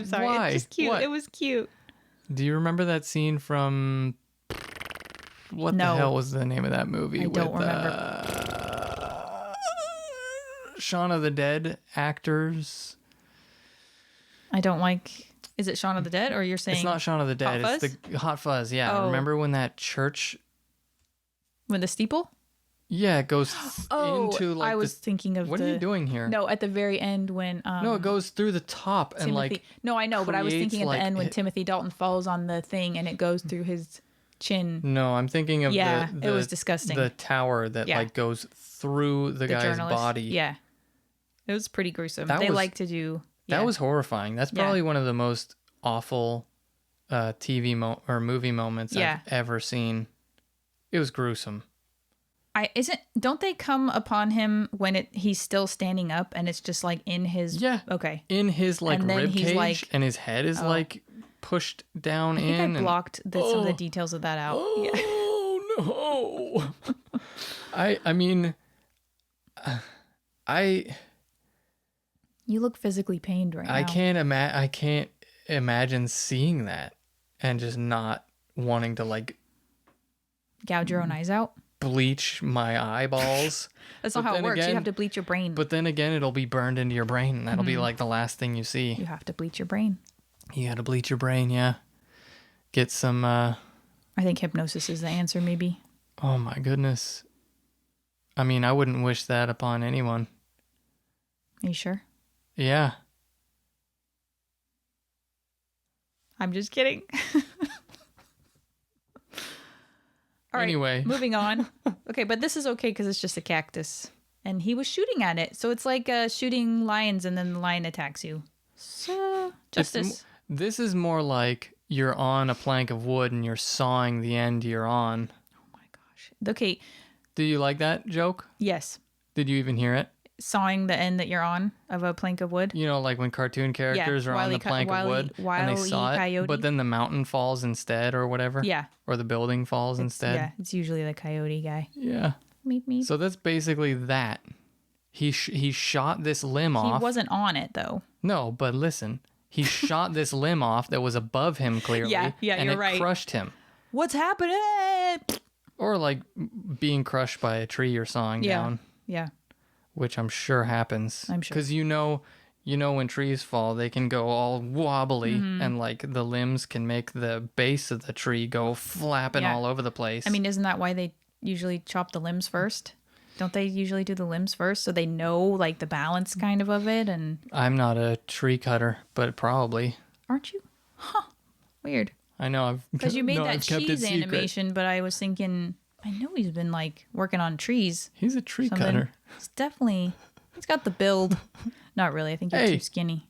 sorry. Why? It's just cute. What? It was cute. Do you remember that scene from what the hell was the name of that movie? I don't remember. Shaun of the Dead actors. I don't like. Is it Shaun of the Dead, or you're saying It's not Shaun of the Dead. Hot Fuzz? It's the Hot Fuzz. Yeah. Oh. Remember when that church? with the steeple? Yeah, it goes into like. I was thinking of What are you doing here? No, at the very end when No, it goes through the top and Timothy. No, I know, but I was thinking at the end when Timothy Dalton falls on the thing and it goes through his chin. No, I'm thinking of it was disgusting. The tower that like goes through the guy's journalist. body. Yeah, it was pretty gruesome. That They was- like to do. Yeah. That was horrifying. That's probably one of the most awful TV or movie moments I've ever seen. It was gruesome. Don't they come upon him when he's still standing up and it's just like in his in his like and then rib he's cage like, and his head is like pushed down I think in. I blocked some of the details of that out. Oh no! I mean, You look physically pained right now. I can't imagine seeing that and just not wanting to like gouge your own eyes out. Bleach my eyeballs. That's not how it works. Again, you have to bleach your brain. But then again, it'll be burned into your brain, and that'll be like the last thing you see. You have to bleach your brain. You got to bleach your brain, yeah. Get some. I think hypnosis is the answer, maybe. Oh my goodness. I mean, I wouldn't wish that upon anyone. Are you sure? Yeah. I'm just kidding. All right, anyway. Moving on. Okay, but this is okay because it's just a cactus. And he was shooting at it. So it's like shooting lions and then the lion attacks you. So, justice. This is more like you're on a plank of wood and you're sawing the end you're on. Oh my gosh. Okay. Do you like that joke? Yes. Did you even hear it? Sawing the end that you're on of a plank of wood. You know, like when cartoon characters are on the plank of wood and they saw it, but then the mountain falls instead or whatever. Yeah. Or the building falls instead. Yeah, it's usually the coyote guy. Yeah. Meep, meep. So that's basically that. He shot this limb off. He wasn't on it, though. No, but listen. He shot this limb off that was above him, clearly. Yeah, and you're right. It crushed him. What's happening? Or like being crushed by a tree or sawing down. Yeah. Which I'm sure happens. I'm sure. Because you know when trees fall, they can go all wobbly and like the limbs can make the base of the tree go flapping all over the place. I mean, isn't that why they usually chop the limbs first? Don't they usually do the limbs first so they know like the balance kind of it? And I'm not a tree cutter, but probably. aren't you? Huh. Weird. I know. Because you made that I've kept it cheese secret. animation, but I was thinking, I know he's been like working on trees. He's a tree Something. cutter. He's definitely, he's got the build. Not really. I think you're too skinny.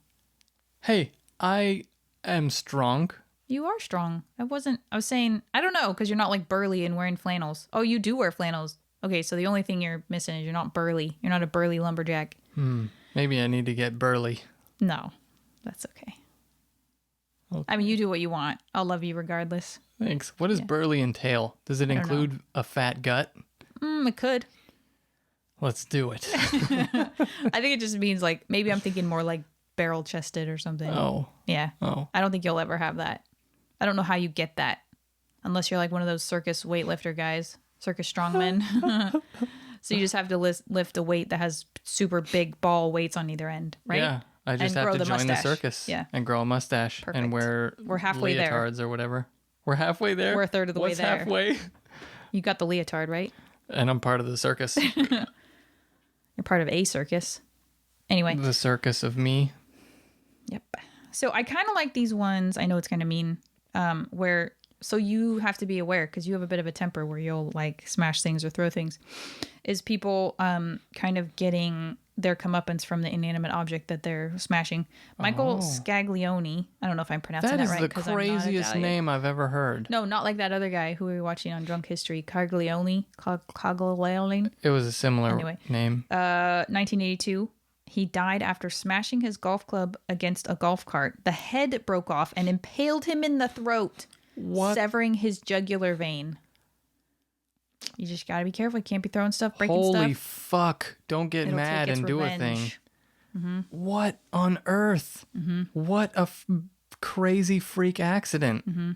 Hey, I am strong. You are strong. I was saying, I don't know, because you're not like burly and wearing flannels. Oh, you do wear flannels. Okay, so the only thing you're missing is you're not burly. You're not a burly lumberjack. Maybe I need to get burly. No, that's okay. I mean, you do what you want. I'll love you regardless. Thanks. What does burly entail? Does it include a fat gut? It could. Let's do it. I think it just means like, maybe I'm thinking more like barrel chested or something. Oh. Yeah. Oh. I don't think you'll ever have that. I don't know how you get that. Unless you're like one of those circus weightlifter guys. Circus strongmen. So you just have to lift a weight that has super big ball weights on either end, right? Yeah. I just have to join the circus and grow a mustache and wear We're halfway leotards or whatever. We're halfway there? We're a third of the way there. What's halfway? You got the leotard, right? And I'm part of the circus. You're part of a circus. Anyway. The circus of me. Yep. So I kind of like these ones. I know it's kind of mean. So you have to be aware because you have a bit of a temper where you'll like smash things or throw things. Is people kind of getting their comeuppance from the inanimate object that they're smashing. Michael Scaglione. I don't know if I'm pronouncing that right. That is the craziest name I've ever heard. No, not like that other guy who we were watching on Drunk History. Caglione. It was a similar name. 1982. He died after smashing his golf club against a golf cart. The head broke off and impaled him in the throat, severing his jugular vein. You just got to be careful. You can't be throwing stuff, breaking stuff. Holy fuck. Don't get mad and do a thing. Mm-hmm. What on earth? Mm-hmm. What a crazy freak accident. Mm-hmm.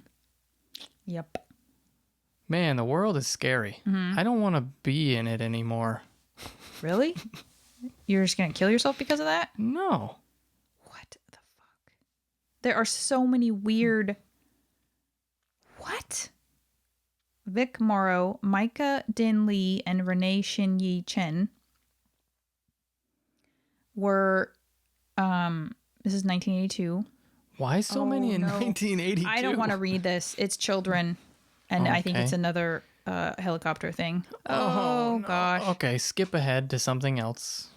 Yep. Man, the world is scary. Mm-hmm. I don't want to be in it anymore. Really? You're just going to kill yourself because of that? No. What the fuck? There are so many weird... What? Vic Morrow, Micah Din Lee, and Renee Shin-Yi Chen were... this is 1982. Why so many in 1982? I don't want to read this. It's children. And I think it's another helicopter thing. Oh, no. Gosh. Okay, skip ahead to something else.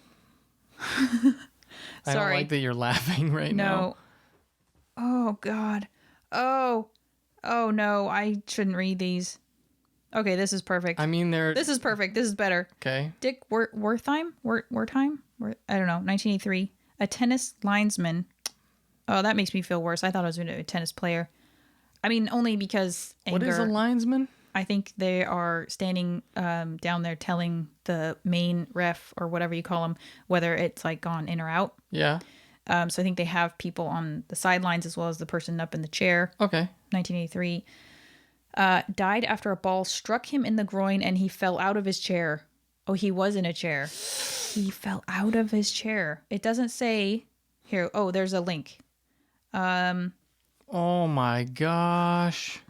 I don't like that you're laughing right now. Oh, God. Oh, no. I shouldn't read these. Okay, this is perfect. I mean, this is perfect. This is better. Okay. Dick Wertheim? I don't know. 1983. A tennis linesman. Oh, that makes me feel worse. I thought I was a tennis player. I mean, only because anger. What is a linesman? I think they are standing down there telling the main ref or whatever you call them whether it's like gone in or out. Yeah. So I think they have people on the sidelines as well as the person up in the chair. Okay. 1983. Died after a ball struck him in the groin and he fell out of his chair. Oh, he was in a chair. He fell out of his chair. It doesn't say here. Oh, there's a link. Oh my gosh.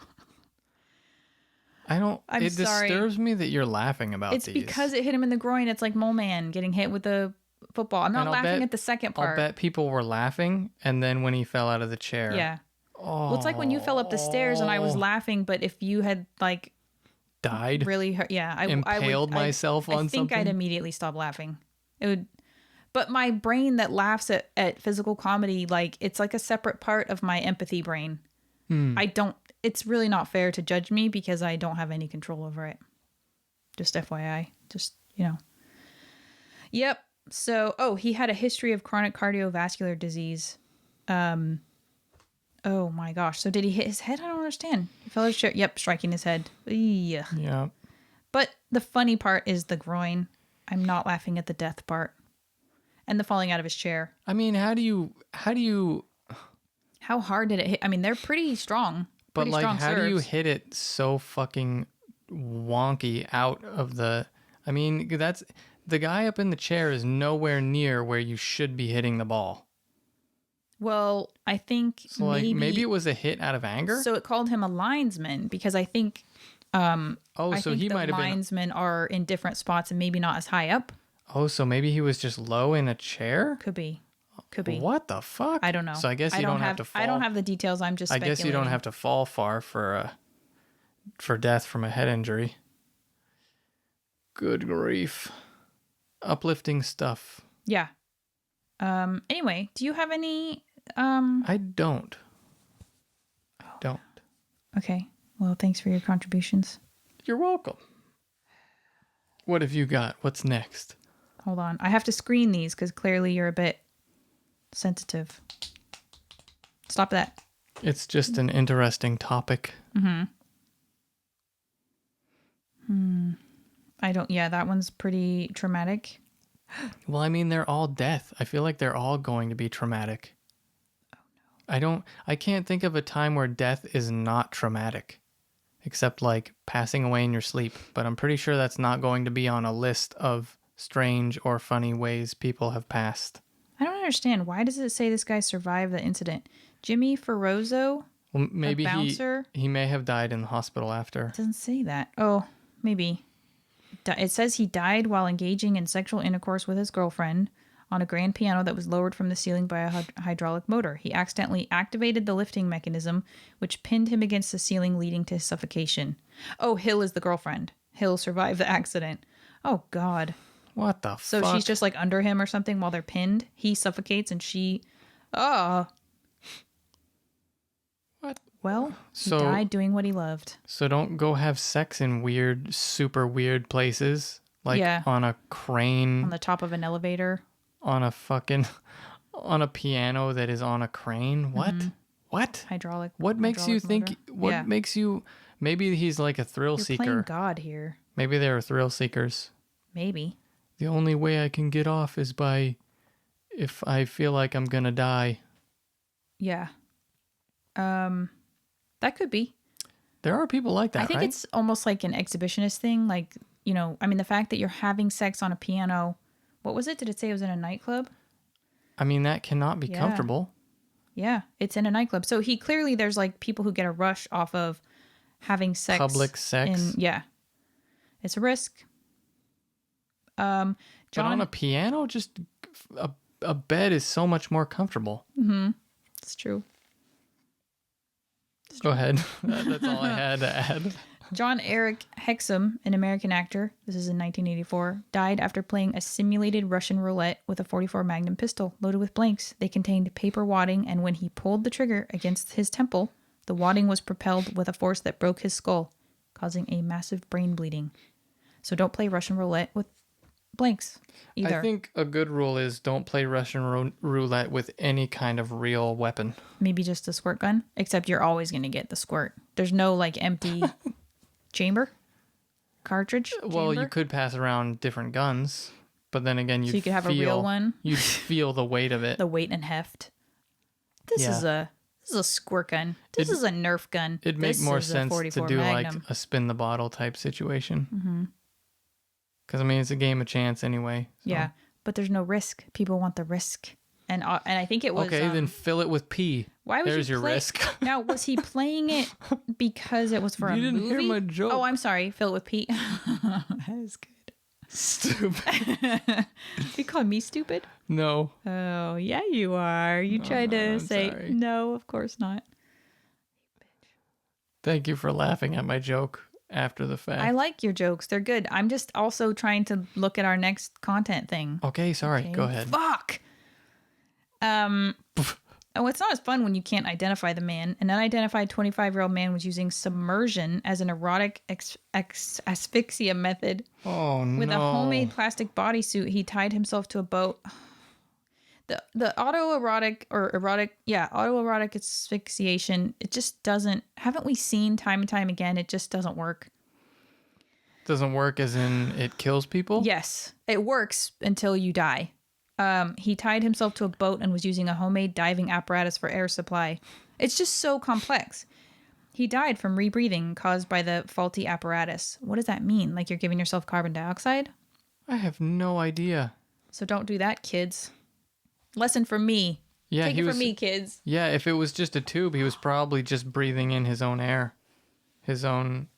It disturbs me that you're laughing about these. It's because it hit him in the groin. It's like Mole Man getting hit with the football. I'm not laughing at the second part. I'll bet people were laughing and then when he fell out of the chair. Yeah. Oh. Well, it's like when you fell up the stairs and I was laughing, but if you had like died, really hurt, yeah, I impaled myself on something. I think I'd immediately stop laughing. It would, but my brain that laughs at physical comedy, like it's like a separate part of my empathy brain. It's really not fair to judge me because I don't have any control over it. Just FYI, Yep. So, he had a history of chronic cardiovascular disease. Oh my gosh. So did he hit his head? I don't understand. He fell out of his chair. Yep, striking his head. Yeah. Yeah. But the funny part is the groin. I'm not laughing at the death part. And the falling out of his chair. I mean, how hard did it hit? I mean, they're pretty strong. But like, how do you hit it so fucking wonky out of the... I mean, that's... The guy up in the chair is nowhere near where you should be hitting the ball. Well, I think maybe it was a hit out of anger. So it called him a linesman because I think Oh, I so think he the might have been. linesmen are in different spots and maybe not as high up. Oh, so maybe he was just low in a chair? Could be. Could be. What the fuck? I don't know. So I guess you don't have to fall. I don't have the details. I'm just I speculating. guess you don't have to fall far for death from a head injury. Good grief. Uplifting stuff. Yeah. Anyway, do you have any I don't. Don't. Okay. Well, thanks for your contributions. You're welcome. What have you got? What's next? Hold on. I have to screen these because clearly you're a bit sensitive. Stop that. It's just an interesting topic. Yeah, that one's pretty traumatic. Well, I mean, they're all death. I feel like they're all going to be traumatic. Oh, no. I can't think of a time where death is not traumatic, except like passing away in your sleep. But I'm pretty sure that's not going to be on a list of strange or funny ways people have passed. I don't understand. Why does it say this guy survived the incident? Jimmy Ferrozzo? Well, maybe bouncer? he may have died in the hospital after. It doesn't say that. Oh, maybe. It says he died while engaging in sexual intercourse with his girlfriend on a grand piano that was lowered from the ceiling by a hydraulic motor. He accidentally activated the lifting mechanism, which pinned him against the ceiling, leading to suffocation. Oh, Hill is the girlfriend. Hill survived the accident. Oh, God. What the fuck? So she's just like under him or something while they're pinned. He suffocates and she... Oh. What? Well, he died doing what he loved. So don't go have sex in weird, super weird places. Like on a crane. On the top of an elevator. On a piano that is on a crane. What? Mm-hmm. What? Hydraulic. What makes you think? Motor. What makes you? Maybe he's like a thrill You're seeker. playing God here. Maybe they're thrill seekers. Maybe. The only way I can get off is by if I feel like I'm gonna die. Yeah. That could be. There are people like that, I think right? it's almost like an exhibitionist thing. Like, you know, I mean, the fact that you're having sex on a piano. What was it? Did it say it was in a nightclub? I mean, that cannot be comfortable. Yeah, it's in a nightclub. So there's like people who get a rush off of having sex. Public sex. Yeah. It's a risk. John, but on a piano, just a bed is so much more comfortable. Mm-hmm. It's true. Go ahead. That's all I had to add. John Eric Hexum, an American actor, this is in 1984, died after playing a simulated Russian roulette with a .44 Magnum pistol loaded with blanks. They contained paper wadding, and when he pulled the trigger against his temple, the wadding was propelled with a force that broke his skull, causing a massive brain bleeding. So don't play Russian roulette with blanks either. I think a good rule is don't play Russian roulette with any kind of real weapon. Maybe just a squirt gun, except you're always going to get the squirt. There's no like empty cartridge. Well, you could pass around different guns, but then again, you could have a real one. You'd feel the weight of it. The weight and heft. This is a squirt gun. This is a Nerf gun. It'd make more sense to do Magnum. like a spin the bottle type situation. Mm-hmm. Because, I mean, it's a game of chance anyway. So. Yeah, but there's no risk. People want the risk. And I think it was... Okay, then fill it with pee. Why was There's your risk. Now, was he playing it because it was for a movie? You didn't hear my joke. Oh, I'm sorry. Fill it with pee. That is good. Stupid. You call me stupid? No. Oh, yeah, you are. You tried to say, sorry. No, of course not. Thank you for laughing at my joke after the fact. I like your jokes. They're good. I'm just also trying to look at our next content thing. Okay, sorry. Okay. Go ahead. Fuck. Oh, it's not as fun when you can't identify the man. An unidentified 25-year-old man was using submersion as an erotic asphyxia method. Oh, no. With a homemade plastic bodysuit, he tied himself to a boat. The autoerotic asphyxiation, it just doesn't... Haven't we seen time and time again? It just doesn't work. Doesn't work as in it kills people? Yes. It works until you die. He tied himself to a boat and was using a homemade diving apparatus for air supply. It's just so complex. He died from rebreathing caused by the faulty apparatus. What does that mean? Like you're giving yourself carbon dioxide? I have no idea. So don't do that, kids. Lesson from me. Yeah, Take it from me, kids. Yeah, if it was just a tube, he was probably just breathing in his own air. His own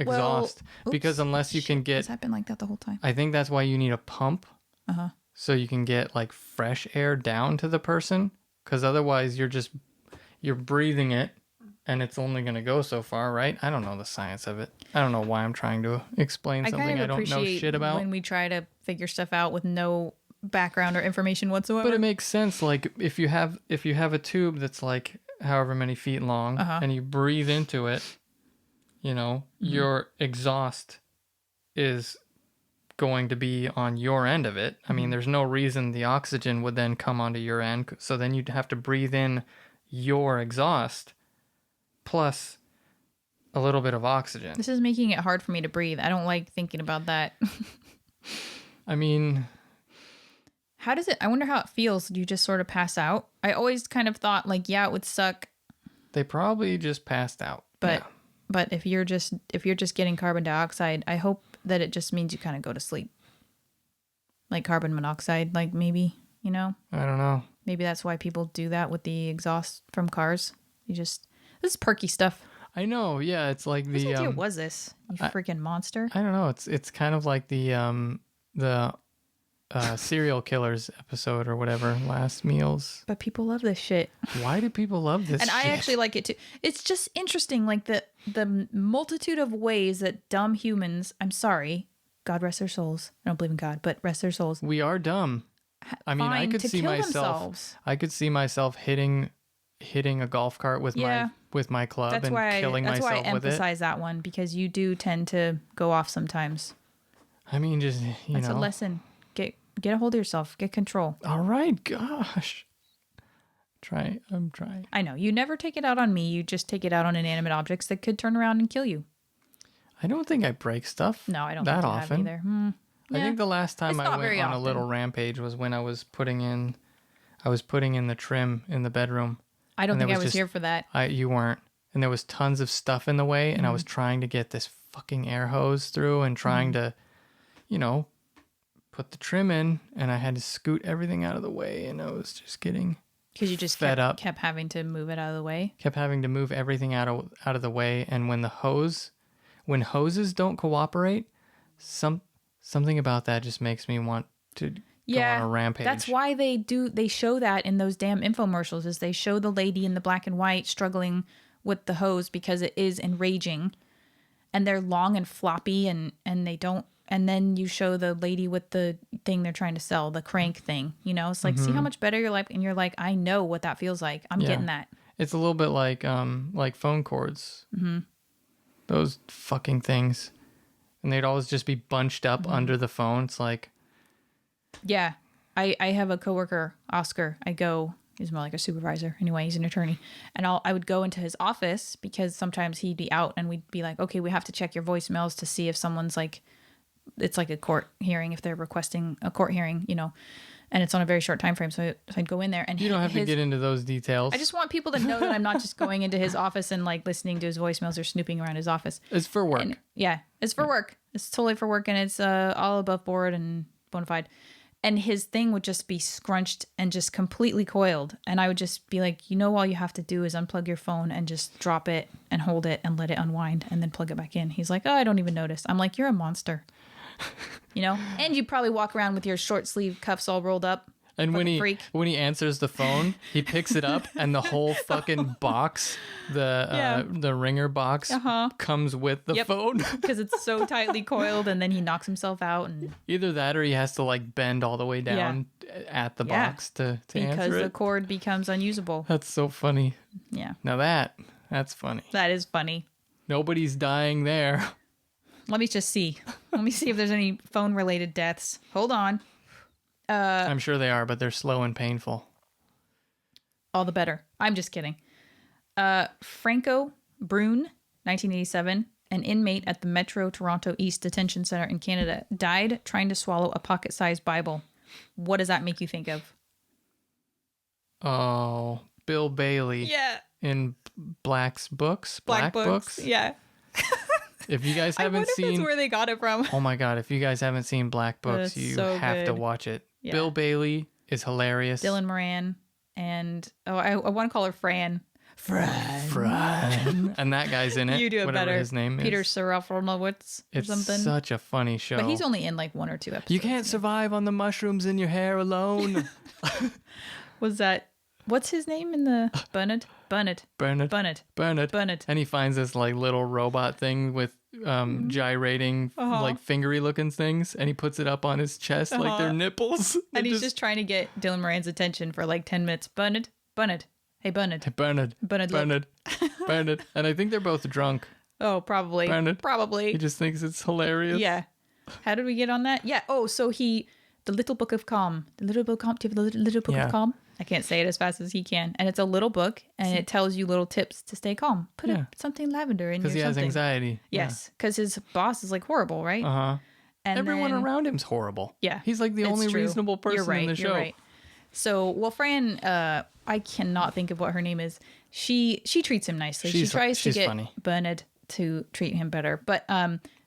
exhaust. Because unless you can get... Has that been like that the whole time? I think that's why you need a pump. Uh-huh. So you can get like fresh air down to the person. Because otherwise you're breathing it and it's only going to go so far, right? I don't know the science of it. I don't know why I'm trying to explain something I don't know shit about. When we try to figure stuff out with no background or information whatsoever. But it makes sense. Like if you have a tube that's like however many feet long and you breathe into it, you know, your exhaust is going to be on your end of it. I mean, there's no reason the oxygen would then come onto your end. So then you'd have to breathe in your exhaust plus a little bit of oxygen. This is making it hard for me to breathe. I don't like thinking about that. I mean, how does it, I wonder how it feels. Do you just sort of pass out? I always kind of thought like, yeah, it would suck. They probably just passed out. But if you're just getting carbon dioxide, I hope that it just means you kind of go to sleep. Like carbon monoxide, like maybe, you know? I don't know. Maybe that's why people do that with the exhaust from cars. This is perky stuff. I know, yeah, it's like Whose idea was this? You freaking monster. I don't know. It's kind of like the serial killers episode or whatever, Last Meals. But people love this shit. Why do people love this and shit? I actually like it too. It's just interesting, like the multitude of ways that dumb humans, I'm sorry, God rest their souls. I don't believe in God, but rest their souls. We are dumb. I mean, I could see myself. I could see myself hitting a golf cart with my club and killing myself with it. That's why I emphasize that one, because you do tend to go off sometimes. I mean, just that's a lesson. Get a hold of yourself. Get control. All right, gosh. I'm trying. I know. You never take it out on me. You just take it out on inanimate objects that could turn around and kill you. I don't think I break stuff. No, I don't that think often either. I think the last time I went on a little rampage was when I was putting in the trim in the bedroom. I don't think I was here for that. You weren't. And there was tons of stuff in the way, and I was trying to get this fucking air hose through and trying to, you know, put the trim in, and I had to scoot everything out of the way, and I was just getting because you just kept having to move it out of the way. Kept having to move everything out of the way, and when hoses don't cooperate, something about that just makes me want to go on a rampage. That's why they show that in those damn infomercials, is they show the lady in the black and white struggling with the hose because it is enraging, and they're long and floppy, and they don't. And then you show the lady with the thing they're trying to sell, the crank thing. You know, it's like, see how much better your life, and you're like, I know what that feels like. I'm getting that. It's a little bit like phone cords. Mm-hmm. Those fucking things, and they'd always just be bunched up under the phone. It's like, yeah, I have a coworker, Oscar. He's more like a supervisor. Anyway, he's an attorney. And I would go into his office because sometimes he'd be out, and we'd be like, okay, we have to check your voicemails to see if someone's like, it's like a court hearing, if they're requesting a court hearing, you know, and it's on a very short time frame. So I'd go in there, and you don't have to get into those details. I just want people to know that I'm not just going into his office and like listening to his voicemails or snooping around his office. It's for work. And, it's for work. It's totally for work, and it's all above board and bona fide. And his thing would just be scrunched and just completely coiled. And I would just be like, all you have to do is unplug your phone and just drop it and hold it and let it unwind and then plug it back in. He's like, oh, I don't even notice. I'm like, you're a monster. And you probably walk around with your short sleeve cuffs all rolled up. And when he answers the phone, he picks it up, and the whole fucking box, the ringer box, comes with the phone because it's so tightly coiled. And then he knocks himself out, and either that or he has to like bend all the way down at the box to answer it because the cord becomes unusable. That's so funny. Yeah. Now that's funny. That is funny. Nobody's dying there. Let me just see. Let me see if there's any phone related deaths. Hold on. I'm sure they are, but they're slow and painful. All the better. I'm just kidding. Franco Brune, 1987, an inmate at the Metro Toronto East Detention Center in Canada, died trying to swallow a pocket-sized Bible. What does that make you think of? Oh, Bill Bailey. Yeah. In Black Books. Yeah. If you guys haven't seen, that's where they got it from. Oh my god! If you guys haven't seen Black Books, you have to watch it. Yeah. Bill Bailey is hilarious. Dylan Moran and I want to call her Fran. Fran. And that guy's in it. You do it whatever better. his name is. Peter Serafinowicz or It's something. such a funny show. But he's only in like 1 or 2 episodes. You can't survive on the mushrooms in your hair alone. Was that... What's his name in the... Bernard? And he finds this like little robot thing with gyrating like fingery looking things, and he puts it up on his chest like they're nipples. And he's just trying to get Dylan Moran's attention for like 10 minutes. Bernard. Hey, Bernard. Bernard. And I think they're both drunk. Oh, probably. Bernard. Probably. He just thinks it's hilarious. Yeah. How did we get on that? Yeah. Oh, so the Little Book of Calm. The Little Book of Calm. Do you have the Little Book of Calm? I can't say it as fast as he can. And it's a little book, and it tells you little tips to stay calm. Put something lavender in your because he has something. anxiety. Yes, because his boss is like horrible, right? And everyone then, around him's horrible. Yeah, he's like the only reasonable person in the show. You're right. So, well, Fran, I cannot think of what her name is. She treats him nicely. She tries to get Bernard to treat him better. But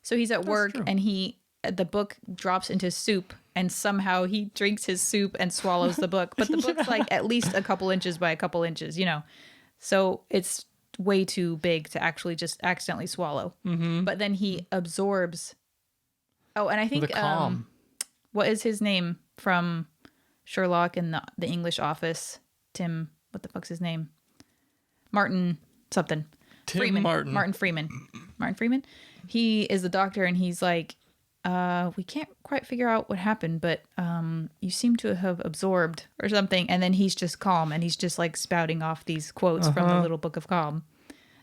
so he's at work, and the book drops into soup, and somehow he drinks his soup and swallows the book. But the book's like at least a couple inches by a couple inches, So it's way too big to actually just accidentally swallow. But then he absorbs. Oh, and I think what is his name from Sherlock and the English Office? Tim, what the fuck's his name? Martin something. Martin Freeman. He is the doctor, and he's like, we can't quite figure out what happened, but you seem to have absorbed or something. And then he's just calm, and he's just like spouting off these quotes from the Little Book of Calm.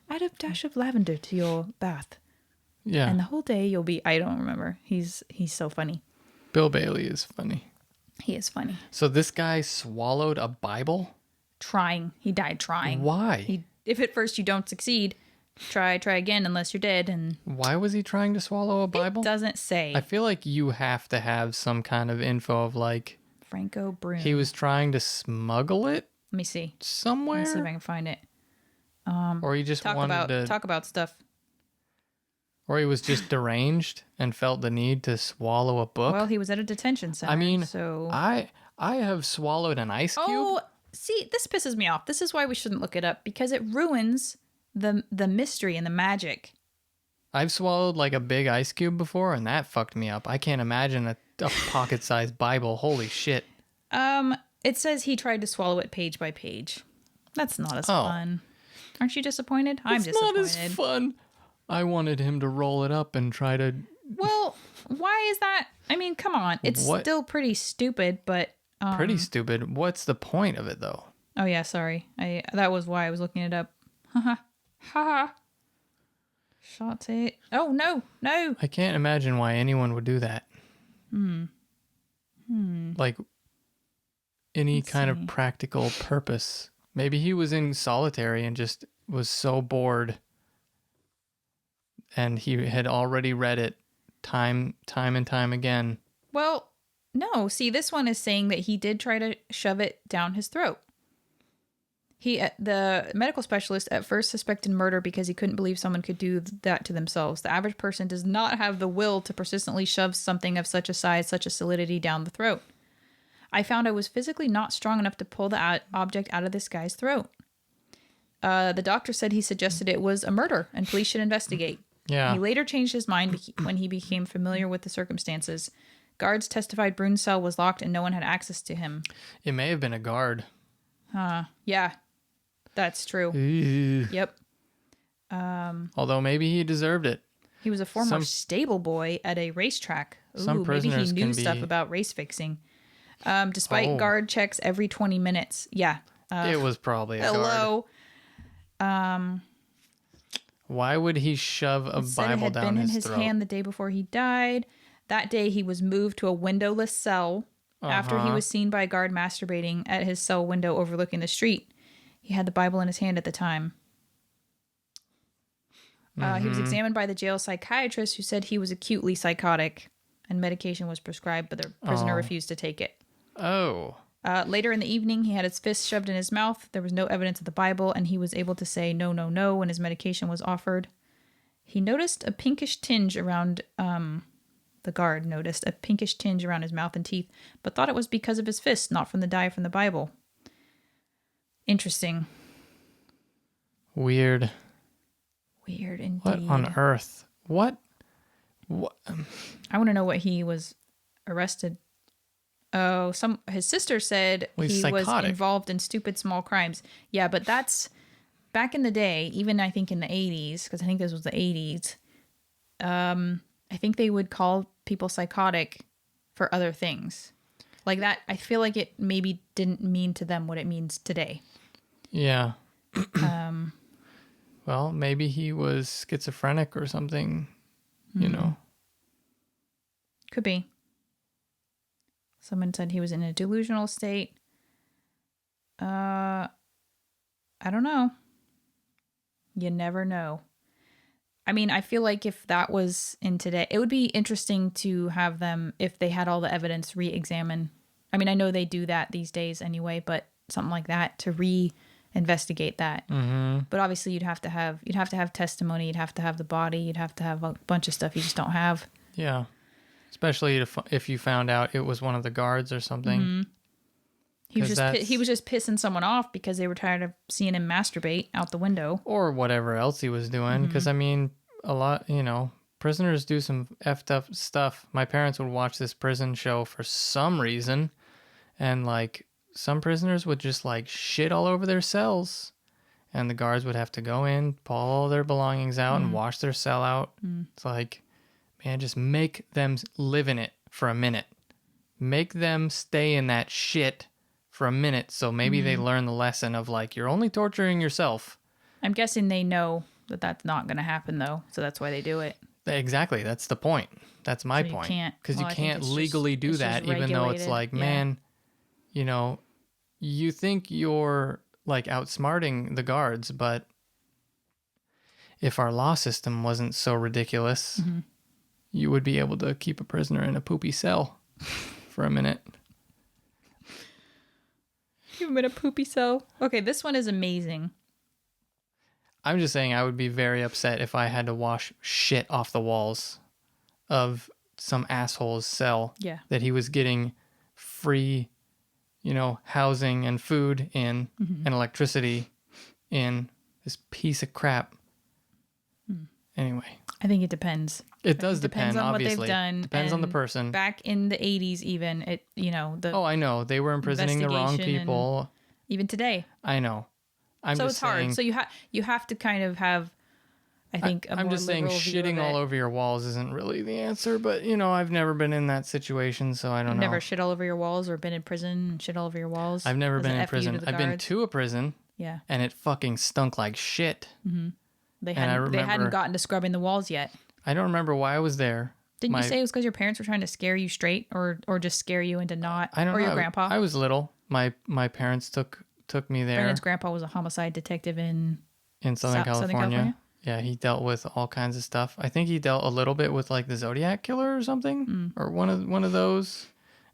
Add a dash of lavender to your bath. Yeah. And the whole day you'll be... I don't remember. He's so funny. Bill Bailey is funny. He is funny. So this guy swallowed a Bible? He died trying. Why? If at first you don't succeed... Try again unless you're dead. And why was he trying to swallow a Bible? It doesn't say. I feel like you have to have some kind of info of like Franco Broom. He was trying to smuggle it. Let me see. Somewhere. Let me see if I can find it. Or he just wanted to talk about stuff. Or he was just deranged and felt the need to swallow a book. Well, he was at a detention center. I mean, so I have swallowed an ice cube. Oh, see, this pisses me off. This is why we shouldn't look it up, because it ruins the mystery and the magic. I've swallowed like a big ice cube before, and that fucked me up. I can't imagine a pocket-sized Bible. Holy shit. It says he tried to swallow it page by page. That's not as fun. Aren't you disappointed? I'm disappointed. It's not as fun. I wanted him to roll it up and try to... Well, why is that? I mean, come on. It's still pretty stupid, but... Pretty stupid? What's the point of it, though? Oh, yeah, sorry. That was why I was looking it up. Haha. Shot it. Oh, no. I can't imagine why anyone would do that. Like, any kind of practical purpose. Maybe he was in solitary and just was so bored. And he had already read it time and time again. Well, no. See, this one is saying that he did try to shove it down his throat. The medical specialist at first suspected murder because he couldn't believe someone could do that to themselves. The average person does not have the will to persistently shove something of such a size, such a solidity down the throat. I found I was physically not strong enough to pull the object out of this guy's throat. The doctor said he suggested it was a murder and police should investigate. Yeah. He later changed his mind when he became familiar with the circumstances. Guards testified Brune's cell was locked and no one had access to him. It may have been a guard. Yeah. That's true. Ew. Yep. Although maybe he deserved it. He was a former stable boy at a racetrack. Some prisoners maybe he knew can stuff be... about race fixing. Despite guard checks every 20 minutes. Yeah. It was probably a guard. Hello. Why would he shove a Bible down his throat? It had been in his hand the day before he died. That day he was moved to a windowless cell after he was seen by a guard masturbating at his cell window overlooking the street. He had the Bible in his hand at the time. He was examined by the jail psychiatrist who said he was acutely psychotic and medication was prescribed, but the prisoner refused to take it. Later in the evening, he had his fist shoved in his mouth. There was no evidence of the Bible, and he was able to say no, no, no when his medication was offered. He noticed a pinkish tinge around... the guard noticed a pinkish tinge around his mouth and teeth, but thought it was because of his fist, not from the dye from the Bible. Interesting. Weird. Weird indeed. What on earth? What? I want to know what he was arrested. Oh, his sister said he was involved in stupid small crimes. Yeah, but that's back in the day, even I think in the 80s, because I think this was the 80s. I think they would call people psychotic for other things. Like that, I feel like it maybe didn't mean to them what it means today. Yeah. Well, maybe he was schizophrenic or something, you know. Could be. Someone said he was in a delusional state. I don't know. You never know. I mean, I feel like if that was in today, it would be interesting to have them, if they had all the evidence, re-examine. I mean, I know they do that these days anyway, but something like that to re-investigate that. Mm-hmm. But obviously, you'd have to have testimony. You'd have to have the body. You'd have to have a bunch of stuff you just don't have. Yeah, especially if you found out it was one of the guards or something. Mm-hmm. He was just pissing someone off because they were tired of seeing him masturbate out the window. Or whatever else he was doing. Because, I mean, a lot, prisoners do some effed up stuff. My parents would watch this prison show for some reason. And, like, some prisoners would just, like, shit all over their cells. And the guards would have to go in, pull all their belongings out, and wash their cell out. It's like, man, just make them live in it for a minute. Make them stay in that shit for a minute, so maybe they learn the lesson of, like, you're only torturing yourself. I'm guessing they know that that's not going to happen, though, so that's why they do it. Exactly, that's the point. That's my point. Because you can't legally do that, even though it's like, man, you think you're, like, outsmarting the guards, but if our law system wasn't so ridiculous, you would be able to keep a prisoner in a poopy cell for a minute. You've been a poopy cell. Okay, this one is amazing. I'm just saying I would be very upset if I had to wash shit off the walls of some asshole's cell that he was getting free, housing and food in and electricity in. This piece of crap. Anyway. I think it depends. It does depend, on obviously. What they've done. Depends on the person. Back in the 80s even, I know. They were imprisoning the wrong people. Even today. I know. It's hard. So you have to kind of have, I think, I'm just saying shitting all over your walls isn't really the answer, but, I've never been in that situation, so I don't know. Never shit all over your walls or been in prison and shit all over your walls? I've never been in prison. I've been to a prison. Yeah. And it fucking stunk like shit. Mm-hmm. They hadn't gotten to scrubbing the walls yet. I don't remember why I was there. Didn't you say it was because your parents were trying to scare you straight or just scare you into not? I don't know. Or your grandpa? I was little. My parents took me there. Brandon's grandpa was a homicide detective in Southern California. Yeah, he dealt with all kinds of stuff. I think he dealt a little bit with, like, the Zodiac Killer or something, or one of those,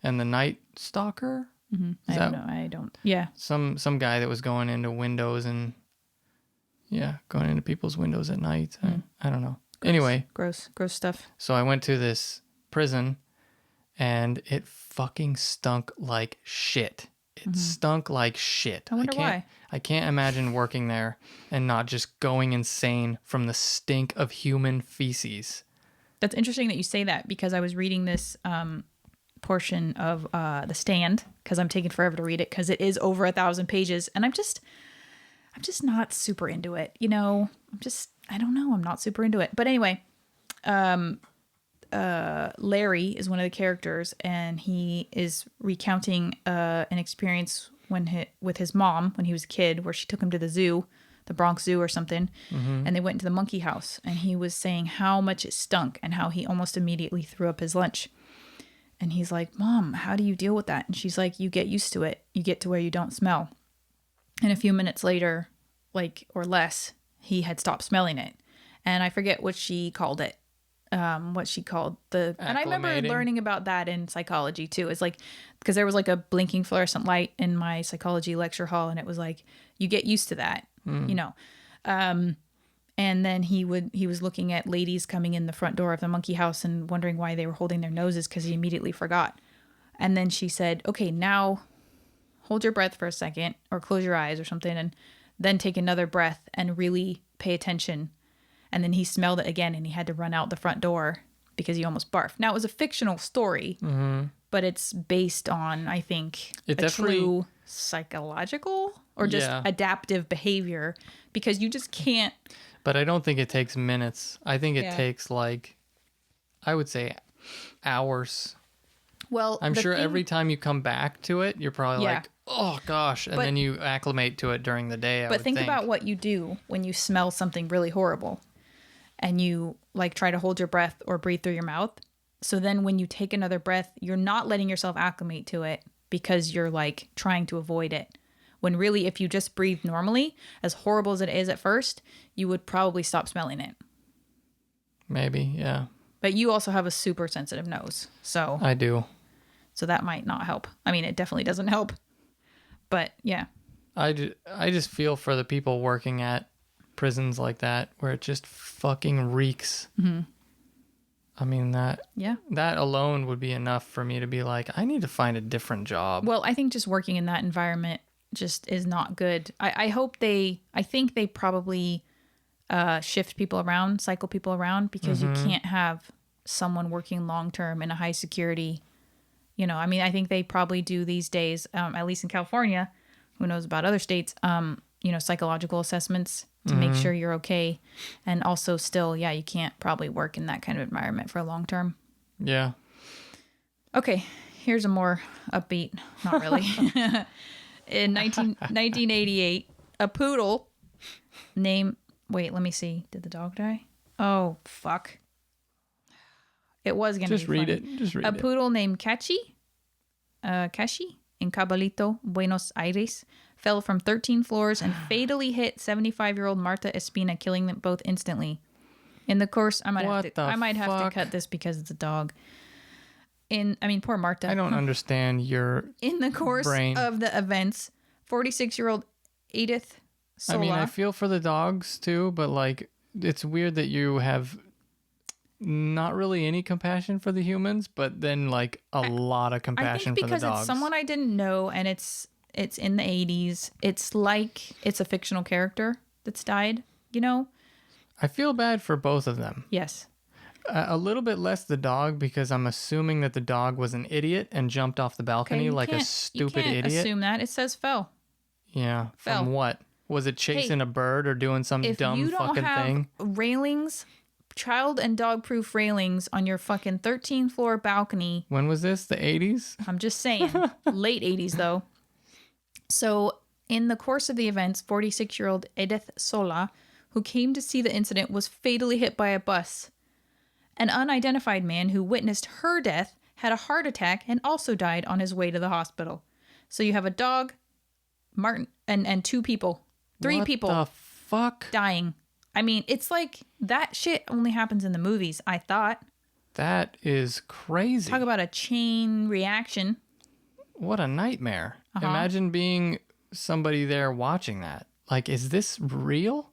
and the Night Stalker. Mm-hmm. I don't. Yeah. Some guy that was going into windows and going into people's windows at night. I don't know. Gross. Anyway, gross stuff. So I went to this prison, and it fucking stunk like shit. It stunk like shit. I wonder why. I can't imagine working there and not just going insane from the stink of human feces. That's interesting that you say that, because I was reading this portion of The Stand, because I'm taking forever to read it because it is over 1,000 pages, and I'm just not super into it. I don't know. I'm not super into it. But anyway, Larry is one of the characters, and he is recounting an experience with his mom when he was a kid, where she took him to the zoo, the Bronx Zoo or something, and they went into the monkey house, and he was saying how much it stunk and how he almost immediately threw up his lunch. And he's like, "Mom, how do you deal with that?" And she's like, "You get used to it. You get to where you don't smell." And a few minutes later, or less, he had stopped smelling it. And I forget what she called it. What she called and I remember learning about that in psychology too. It's like, because there was like a blinking fluorescent light in my psychology lecture hall, and it was like, you get used to that, and then he was looking at ladies coming in the front door of the monkey house and wondering why they were holding their noses, because he immediately forgot. And then she said, "Okay, now hold your breath for a second, or close your eyes or something, and then take another breath and really pay attention. And then he smelled it again and he had to run out the front door because he almost barfed. Now, it was a fictional story, but it's based on, I think, true psychological or just adaptive behavior, because you just can't. But I don't think it takes minutes. I think it takes I would say hours. Well, I'm sure every time you come back to it, you're probably like, oh gosh. And then you acclimate to it during the day. But think about what you do when you smell something really horrible and you try to hold your breath or breathe through your mouth. So then when you take another breath, you're not letting yourself acclimate to it because you're trying to avoid it. When really, if you just breathe normally, as horrible as it is at first, you would probably stop smelling it. Maybe, yeah. But you also have a super sensitive nose. So I do. So that might not help. I mean, it definitely doesn't help. But yeah. I just feel for the people working at prisons like that where it just fucking reeks. Mm-hmm. I mean, that alone would be enough for me to be like, I need to find a different job. Well, I think just working in that environment just is not good. I think they probably shift people around, cycle people around, because you can't have someone working long term in a high security, I mean, I think they probably do these days, at least in California, who knows about other states, psychological assessments to make sure you're okay. And also still, you can't probably work in that kind of environment for a long term. Yeah. Okay, here's a more upbeat, not really. In 1988, a poodle named... Wait, let me see. Did the dog die? Oh, fuck. It was going to be Just read funny. it. Just read it. A poodle named Kashi in Cabalito, Buenos Aires, fell from 13 floors and fatally hit 75-year-old Marta Espina, killing them both instantly. In the course... I might have to cut this because it's a dog. Poor Marta. I don't understand your In the course brain. of the events, 46-year-old Edith Sola... I mean, I feel for the dogs too, but it's weird that you have not really any compassion for the humans, but then a lot of compassion for the dogs. Because it's someone I didn't know, and it's in the 80s. It's it's a fictional character that's died, I feel bad for both of them. Yes. A little bit less the dog, because I'm assuming that the dog was an idiot and jumped off the balcony like a stupid idiot. You can't assume that. It says fell. Yeah. Fell. From what? Was it chasing a bird or doing some dumb fucking thing? If you don't have railings, child and dog proof railings on your fucking 13th floor balcony. When was this? The 80s? I'm just saying. Late 80s though. So in the course of the events, 46-year-old Edith Sola, who came to see the incident, was fatally hit by a bus. An unidentified man who witnessed her death had a heart attack and also died on his way to the hospital. So you have a dog, Martin, and two people. Three people. What the fuck? Dying. I mean, it's that shit only happens in the movies, I thought. That is crazy. Talk about a chain reaction. What a nightmare. Imagine being somebody there watching that. Is this real?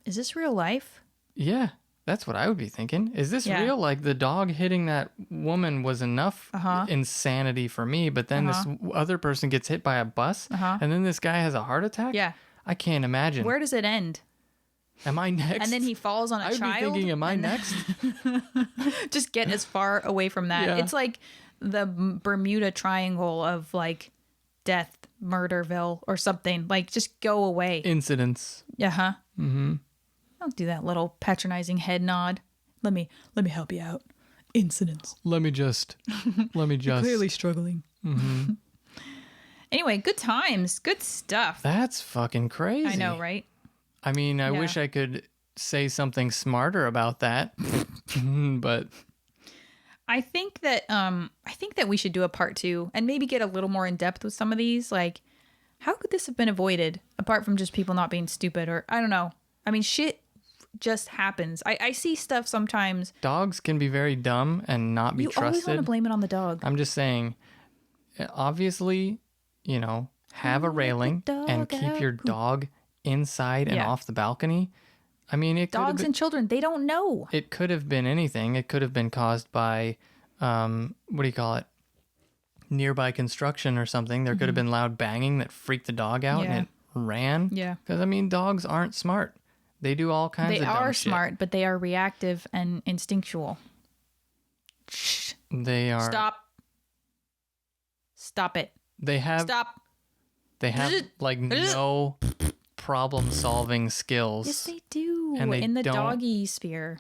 Is this real life? Yeah. That's what I would be thinking. Is this real? The dog hitting that woman was enough insanity for me, but then this other person gets hit by a bus, and then this guy has a heart attack? Yeah. I can't imagine. Where does it end? Am I next? And then he falls on a child? I'd be thinking, am I next? Just get as far away from that. Yeah. It's like the Bermuda Triangle of death, Murderville or something. Just go away. Incidents. Uh-huh. Mm-hmm. Don't do that little patronizing head nod. Let me help you out. Incidents. Let me just. You're clearly struggling. Mm-hmm. Anyway, good times. Good stuff. That's fucking crazy. I know, right? I mean, I wish I could say something smarter about that, but I think that we should do a part 2 and maybe get a little more in depth with some of these. How could this have been avoided apart from just people not being stupid, or I don't know. I mean, shit just happens. I see stuff sometimes. Dogs can be very dumb and not be trusted. You always want to blame it on the dog. I'm just saying, obviously, have a railing and keep your dog inside and off the balcony. I mean, dogs and children, they don't know. It could have been anything. It could have been caused by, nearby construction or something. There could have been loud banging that freaked the dog out and it ran. Yeah. Because, I mean, dogs aren't smart. They do all kinds of dumb shit. They are smart, but they are reactive and instinctual. Shh. They are. Stop it. They have. Stop. They have, like, no problem-solving skills. Yes, they do. And they in the don't- doggy sphere.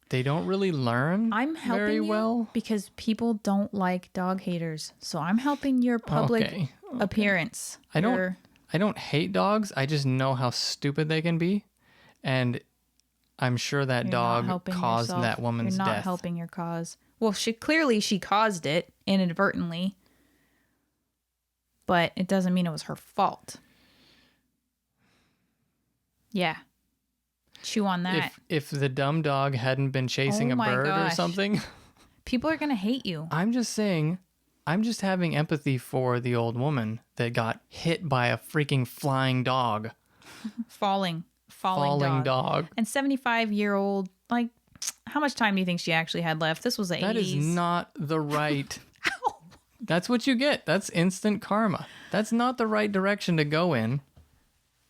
They don't really learn I'm helping very you well. because people don't like dog haters. So I'm helping your public appearance. I don't hate dogs. I just know how stupid they can be. And I'm sure that dog caused that woman's death. You're not helping your cause. Well, she caused it inadvertently. But it doesn't mean it was her fault. Yeah. Chew on that. If the dumb dog hadn't been chasing a bird or something. People are going to hate you. I'm just saying, I'm just having empathy for the old woman that got hit by a freaking flying dog. Falling dog. And 75-year-old, like, how much time do you think she actually had left? This was the 80s. That is not the right... That's what you get. That's instant karma. That's not the right direction to go in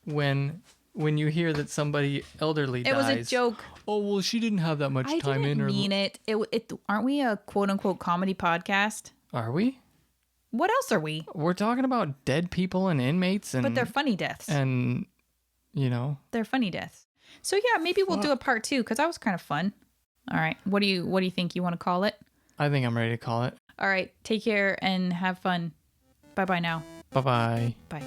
when you hear that somebody elderly dies. It was a joke. Oh, well, she didn't have that much time in her. I didn't mean it. Aren't we a quote-unquote comedy podcast? Are we? What else are we? We're talking about dead people and inmates. But they're funny deaths. And, you know. They're funny deaths. So, yeah, maybe we'll do a part 2 because that was kind of fun. All right. What do you think you want to call it? I think I'm ready to call it. All right. Take care and have fun. Bye-bye now. Bye-bye. Bye.